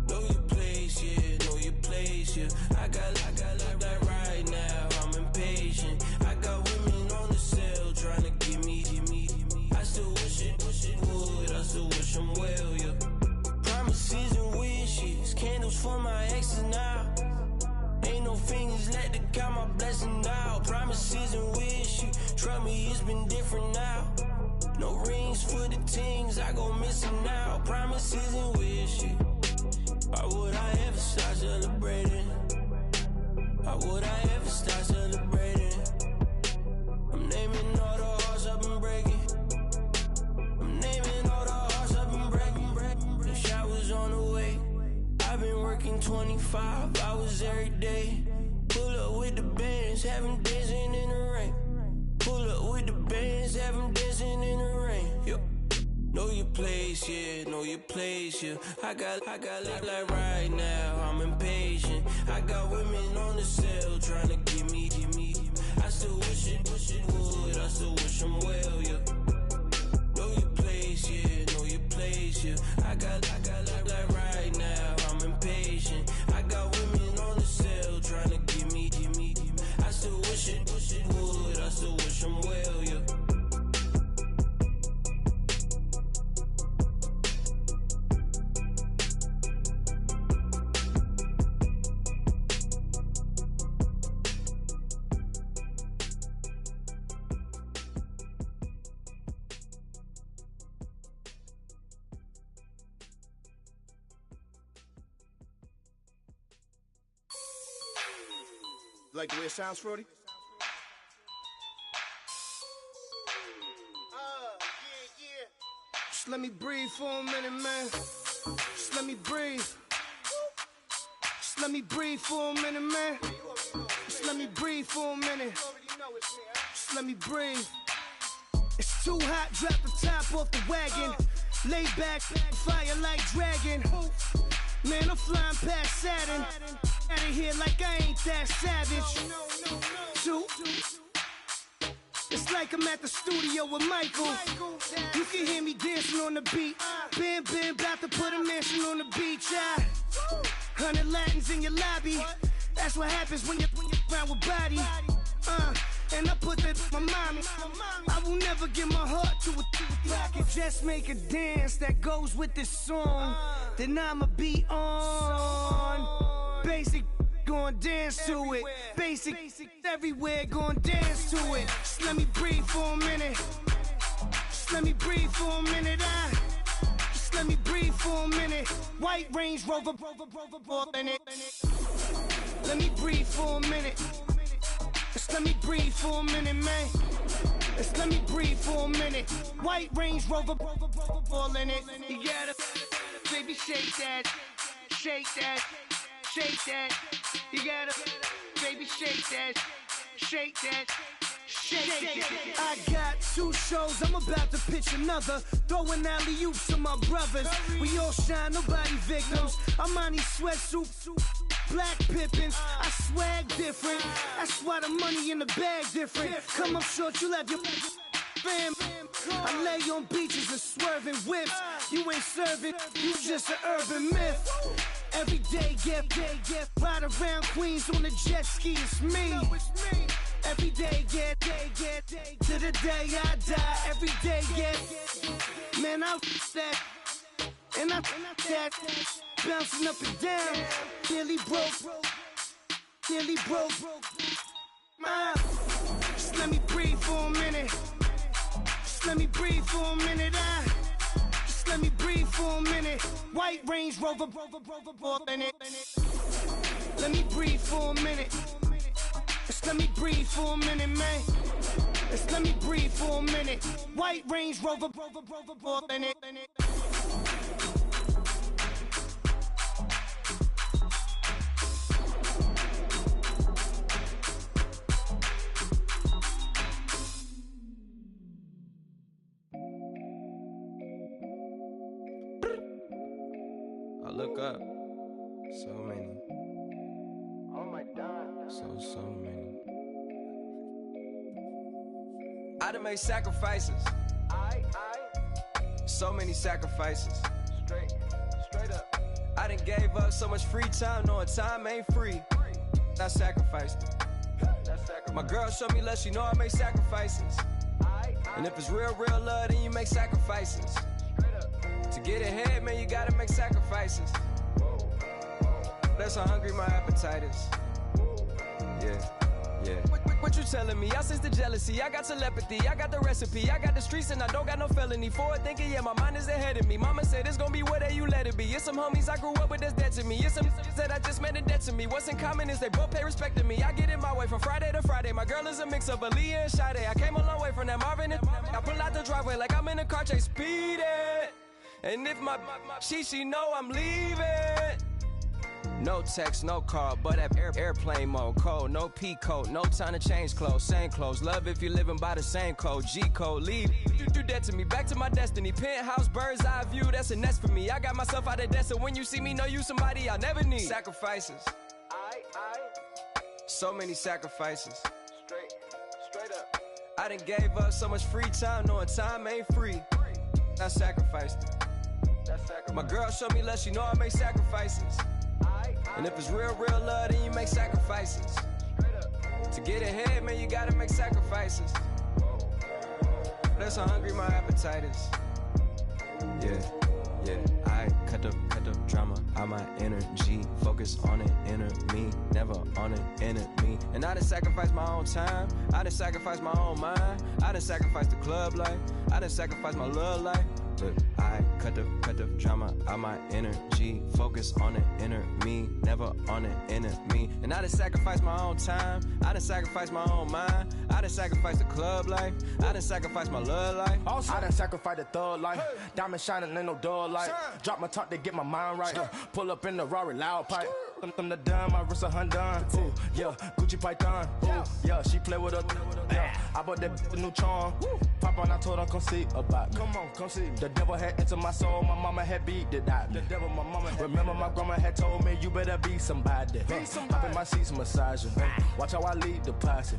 Know your place, yeah, know your place, yeah. I got like right now, I'm impatient. I got women on the cell trying to give me. I still wish it would, I still wish them well, yeah. Promises and wishes, candles for my exes now. Ain't no fingers let to count my blessing now. Promises and wishes, trust me, it's been different now. No rings for the things I go missing now. Promises and wishes, why would I ever start celebrating? Why would I ever start celebrating? I'm naming all the hearts I've been breaking. I'm naming all the hearts I've been breaking. The showers on the way. working 25 hours every day. Pull up with the bands, have them dancing in the rain. Pull up with the bands, have them dancing in the rain. Yo. Know your place, yeah, know your place, yeah. I got lit like right now, I'm impatient. I got women on the cell trying to give me. I still wish it would, I still wish them well, yeah. Know your place, yeah, know your place, yeah. I got lit like right now, I'm impatient. I got women on the cell trying to give me. I still wish it would, I still wish them well, yeah. Like the way it sounds, Frody? Yeah. Just let me breathe for a minute, man. Just let me breathe. Just let me breathe for a minute, man. Just let me breathe for a minute. Just let me breathe. It's too hot, drop the top off the wagon. Lay back, fire like dragon. Man, I'm flying past Saturn. Out of here like I ain't that savage. Two. It's like I'm at the studio with Michael. You can hear me dancing on the beat. Bam, about to put a mansion on the beach. 100 Latins in your lobby. That's what happens when you're around with body. And I put that my mommy. I will never give my heart to a I can just make a dance that goes with this song. Then I'ma be on. Basic, gon' dance to it. Basic, everywhere, gon' dance to it. Just let me breathe for a minute. Just let me breathe for a minute. Just let me breathe for a minute. White Range Rover, in it. Let me breathe for a minute. Just let me breathe for a minute, man. Just let me breathe for a minute. White Range Rover, all in it. You gotta, baby, shake that, shake that, shake that. You gotta, baby, shake that, shake that. Shake that. I got 2 shows, I'm about to pitch another. Throwing alley-oops to my brothers. We all shine, nobody victims. I'm on these sweatsuits. Black Pippins, I swag different. That's why the money in the bag different. Come up short, you have your fam. I lay on beaches and swerving whips. You ain't serving, you just an urban myth. Every day, get ride around Queens on a jet ski, it's me. Every day, get to the day I die. Every day, get man, I that. And I that bouncing up and down, nearly broke. Just let me breathe for a minute. Just let me breathe for a minute. Just let me breathe for a minute. White Range Rover, in it. Let me breathe for a minute. Just let me breathe for a minute, man. Just let me breathe for a minute. White Range Rover, in it. I look up, so many. Oh my God. So many. I done made sacrifices. So many sacrifices. Straight up. I done gave up so much free time, knowing time ain't free. I sacrificed it. My girl showed me love, she know I make sacrifices. And if it's real love, then you make sacrifices. To get ahead, man, you gotta make sacrifices. That's how hungry my appetite is. Yeah. What you telling me? I sense the jealousy, I got telepathy, I got the recipe, I got the streets and I don't got no felony. Forward thinking, yeah, my mind is ahead of me. Mama said it's gonna be whatever you let it be. It's some homies I grew up with that's dead to me. It's some that I just met in debt to me. What's in common is they both pay respect to me. I get it my way from Friday to Friday. My girl is a mix of Aaliyah and Sade. I came a long way from that Marvin and I pull out the driveway like I'm in a car chase speeding. And if my she know I'm leaving. No text, no call, but at airplane mode. Cold, no P code, no time to change clothes. Same clothes, love if you're living by the same code. G code, leave. You do that to me, back to my destiny. Penthouse, bird's eye view, that's a nest for me. I got myself out of debt, so when you see me, know you somebody I'll never need. Sacrifices. So many sacrifices. Straight up. I done gave up so much free time, knowing time ain't free. I sacrificed it. My girl showed me love, she know I make sacrifices. And if it's real love, then you make sacrifices. To get ahead, man, you gotta make sacrifices. That's how hungry my appetite is. Yeah. I cut the drama out my energy. Focus on an inner me, never on an enemy. And I done sacrificed my own time. I done sacrificed my own mind. I done sacrificed the club life. I done sacrificed my love life. But I cut the drama out my energy. Focus on an inner me, never on an enemy. And I done sacrificed my own time. I done sacrificed my own mind. I done sacrificed the club life. I done sacrificed my love life. Also, I done sacrificed the thug life. Hey. Diamond shining, ain't no dull light. Drop my top to get my mind right. Pull up in the Rari loud pipe. Them the dime, my wrist a Hyundai. Ooh, yeah, Gucci Python. Ooh, yeah, she play with her. Yeah, I bought that new charm. Pop on, I told her come see about me. Come on, come see. The devil had entered my soul, my mama had beat the dot. The devil, my mama had remember my grandma had told me you better be somebody. Hop in my seats, massaging. Watch how I lead the posse.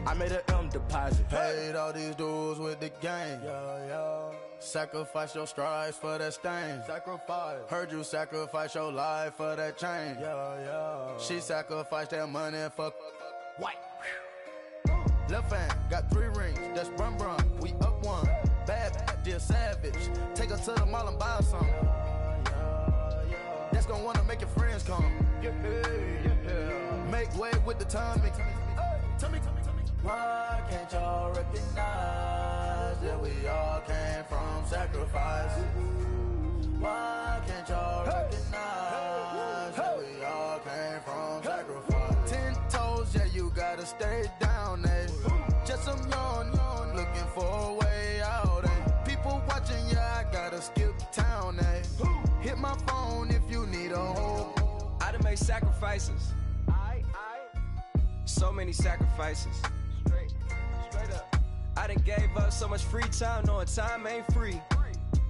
I made an M deposit. Paid all these dues with the game. Yeah. Sacrifice your strides for that stain. Sacrifice. Heard you sacrifice your life for that change. Yeah. She sacrificed that money for white. Left hand got 3 rings. That's brum. We up one. Bad, dear savage. Take her to the mall and buy her some. That's gonna wanna make your friends come. Yeah. Make way with the timing. Tell me. Why can't y'all recognize that we all came from sacrifice? Why can't y'all recognize that we all came from sacrifice? 10 toes, yeah, you gotta stay down, eh? Just some yawn, looking for a way out, eh? People watching, yeah, I gotta skip town, eh? Hit my phone if you need a hold. I done made sacrifices. So many sacrifices. Straight up. I done gave up so much free time, knowing time ain't free.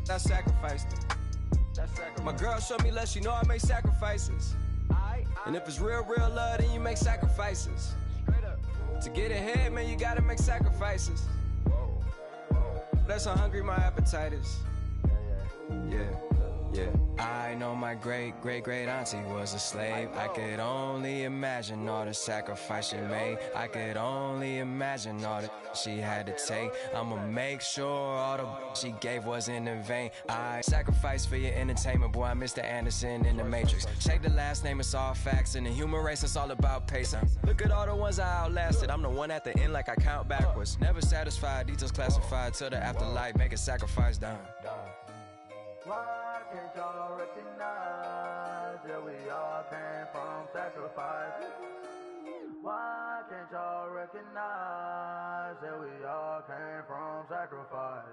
I sacrificed it. My girl showed me love, she know I make sacrifices. And if it's real love, then you make sacrifices. To get ahead, man, you gotta make sacrifices. That's how hungry my appetite is. Yeah. I know my great auntie was a slave. I could only imagine all the sacrifice she made. I could only imagine all that she had to take. I'ma make sure all the she gave wasn't in vain. I sacrificed for your entertainment, boy. I'm Mr. Anderson in the Matrix. Check the last name, it's all facts. In the human race, it's all about pace. Look at all the ones I outlasted. I'm the one at the end like I count backwards. Never satisfied, details classified till the afterlife. Make a sacrifice down. Why can't y'all recognize that we all came from sacrifice? Why can't y'all recognize that we all came from sacrifice?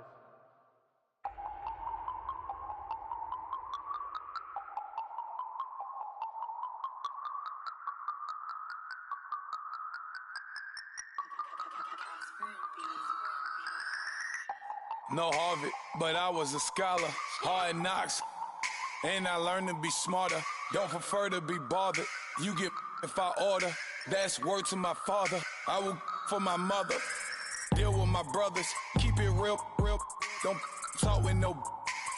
No Harvard, but I was a scholar. Hard knocks, and I learned to be smarter. Don't prefer to be bothered. You get if I order. That's word to my father. I will for my mother. Deal with my brothers. Keep it real. Don't talk with no.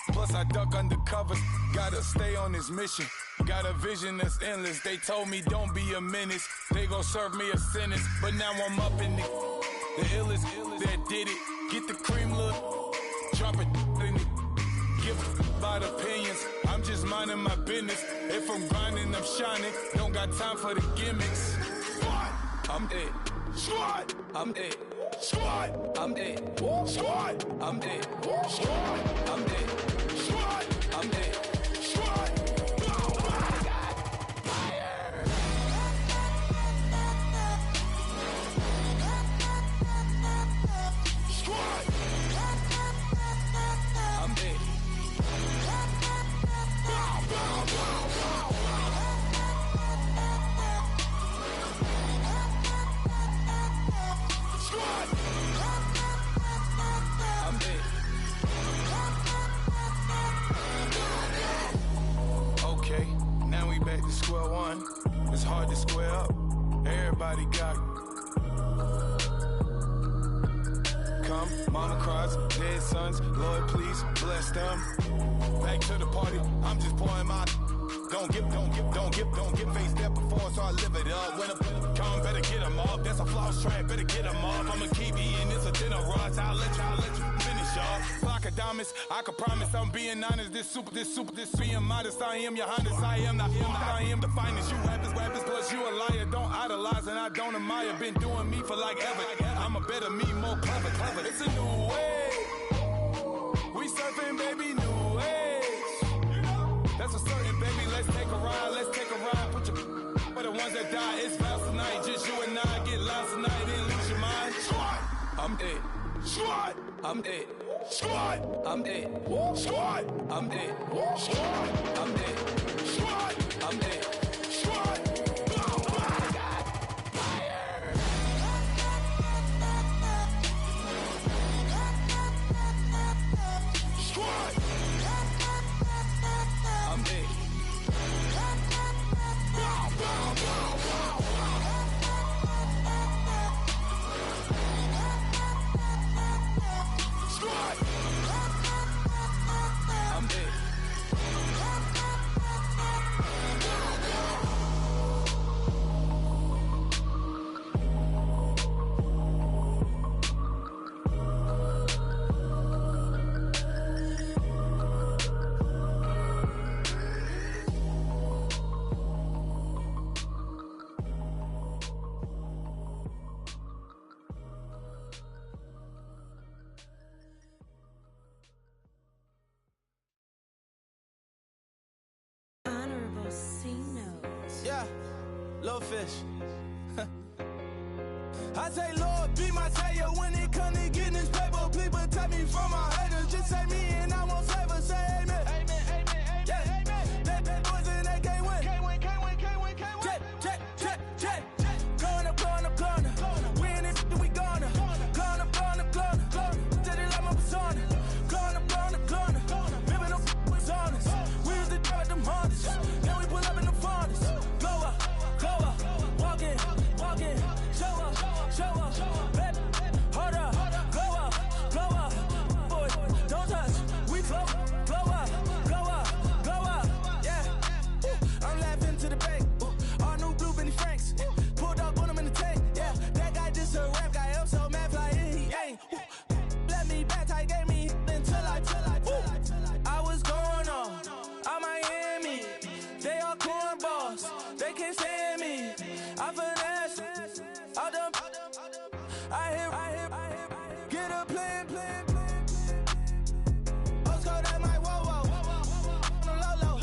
Plus I duck undercover. Gotta stay on this mission. Got a vision that's endless. They told me don't be a menace. They gon' serve me a sentence. But now I'm up in the illest that did it. Get the cream look. Drop it in it. Give about opinions. I'm just minding my business. If I'm grinding, I'm shining. Don't got time for the gimmicks. Squad, I'm dead. Squad, I'm dead. Squad, I'm dead. Squad, I'm dead. Squad, I'm dead. Squad, I'm dead. Squad. one. It's hard to square up. Everybody got come, mama cries, dead sons. Lord, please bless them. Back to the party. I'm just pouring my. Don't get face that before, so I live it up. When I come, better get them up. That's a floss track, better get them up. I'ma keep eating, it's a dinner rush. I'll let you finish up. Flock of diamonds, I can promise I'm being honest. This being modest. I am your Honda, I am the finest. You rappers, plus you a liar. Don't idolize and I don't admire. Been doing me for like ever. I'm a better me, more clever. It's a new way. We surfing, baby, new age. That's a certain, baby. Let's take a ride. Put your for the ones that die. It's vows tonight. Just you and I get lost tonight. Then lose your mind. Squad, I'm dead. Squad, I'm dead. Squad, I'm dead. Squad, I'm dead. Squad, I'm dead. Squad, I'm dead. Squad. Yeah, little fish. I say, Lord, be my savior when it comes to getting this paper. Please protect me from my haters. Just say me and I won't save her. Say amen. Amen, amen, amen. Yeah, amen. That boys and they can't win. Can't win. Jet. Going up. Win it, we gonna. Going up. Did it like my persona. Going up. Living up was honest. We was the drive them hardest. Now we pull up in the farthest. Go up. Walking. Show up. Baby, hold up. Go up. Boys, don't touch. We flow up. Yeah. I'm laughing to the bank. All new blue Benny Franks. Pulled up on him in the tank. Yeah, that guy just a rap guy. I'm so mad, fly in, he ain't. Let me back, tight, gave me until I was going on. I'm Miami. They all cornballs. They can't stand me. I finesse. All them. I hear. Get a plan. S.O.C.O, that my whoa. No low.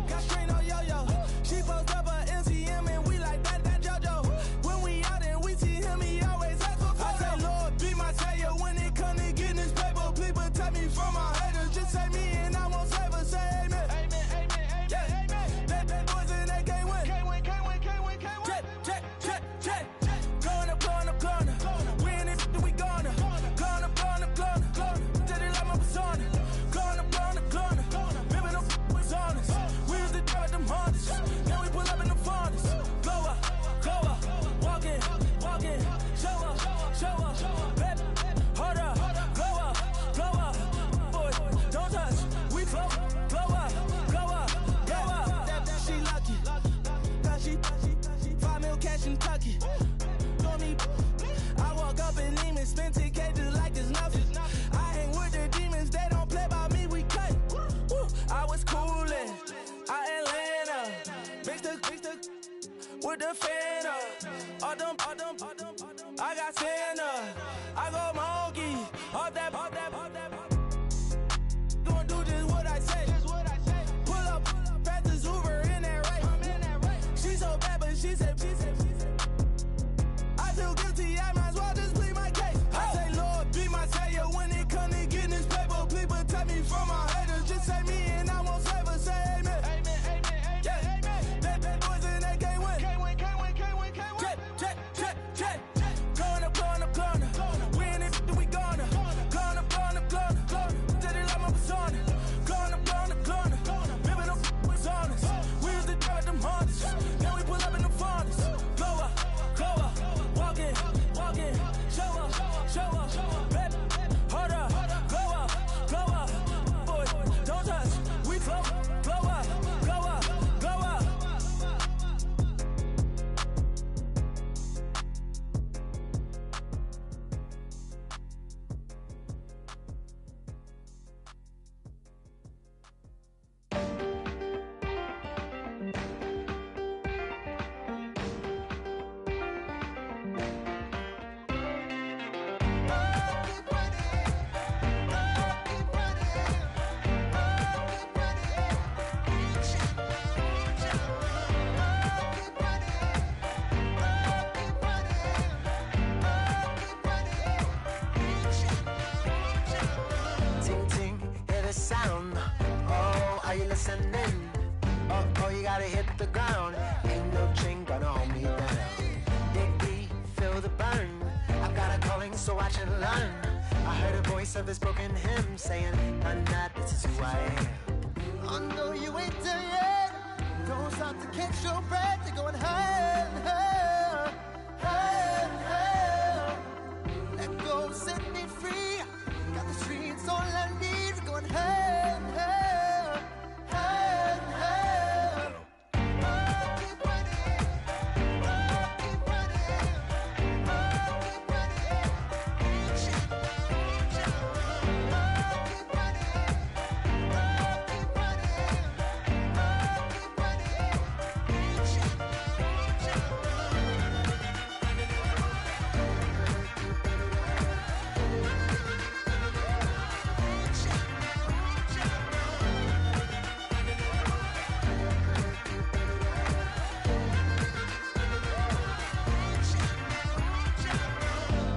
Got strain on yo. She post up a MCM and we like that JoJo. When we out and we see him, he always asks for photo. I say, Lord, be my savior when it comes to getting this paper. Please protect me from my haters. Just say me and I won't save her. Say amen. Amen. Yeah, amen. That boys and they can't win. Can't win. Jet. Going up. Win it, we gonna. Going up. Did it like my persona. Going up. Living up was honest. We was the drive them hardest. Now we pull up in the farthest. Go up. Walking. Show up. Baby, hold up. Go up. Boys, don't touch. We flow up. Yeah. She lucky. Cause she 5 mil cash in Kentucky. Know me. I walk up in Neiman, spend 10K just like it's nothing. I hang with the demons, they don't play by me, we cut. I was coolin', Atlanta, mixed with the Fanta. All them, I got Santa, I go monkey, all that. Gonna do just what I say. Pull up, fast as Uber in that right. She so bad, but she said. I feel guilty, I might as well just plead my case. I say, Lord, be my savior when it comes to getting this paper. Please protect me from my haters. Just say me and I won't save her. Say amen. Amen. Yeah, amen. That boys and they can't win. Can't win. Jet. Going up. Win it, we gonna. Going up. Did it like my persona. Going up. Living up was honest. We was the drive them hardest. Now so watch and learn. I heard a voice of his broken hymn saying, "Nah, this is who I am." I know you ain't done yet. Don't stop to catch your breath. You're going higher, higher, higher, higher. Let go, set me free. Got the streets all I need. We're going higher, higher, higher, higher. Oh, keep running. Oh, keep running. Oh, keep running. Reach out, reach out. Oh, keep running. Oh, keep running. Oh, keep running. Reach out, reach out.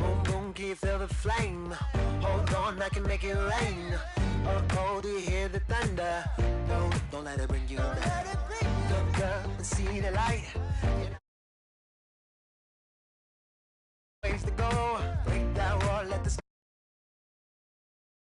Boom, boom, can you feel the flame? Hold on, I can make it rain. Oh, do you hear the thunder? No, don't let it bring you down. Look up and see the light.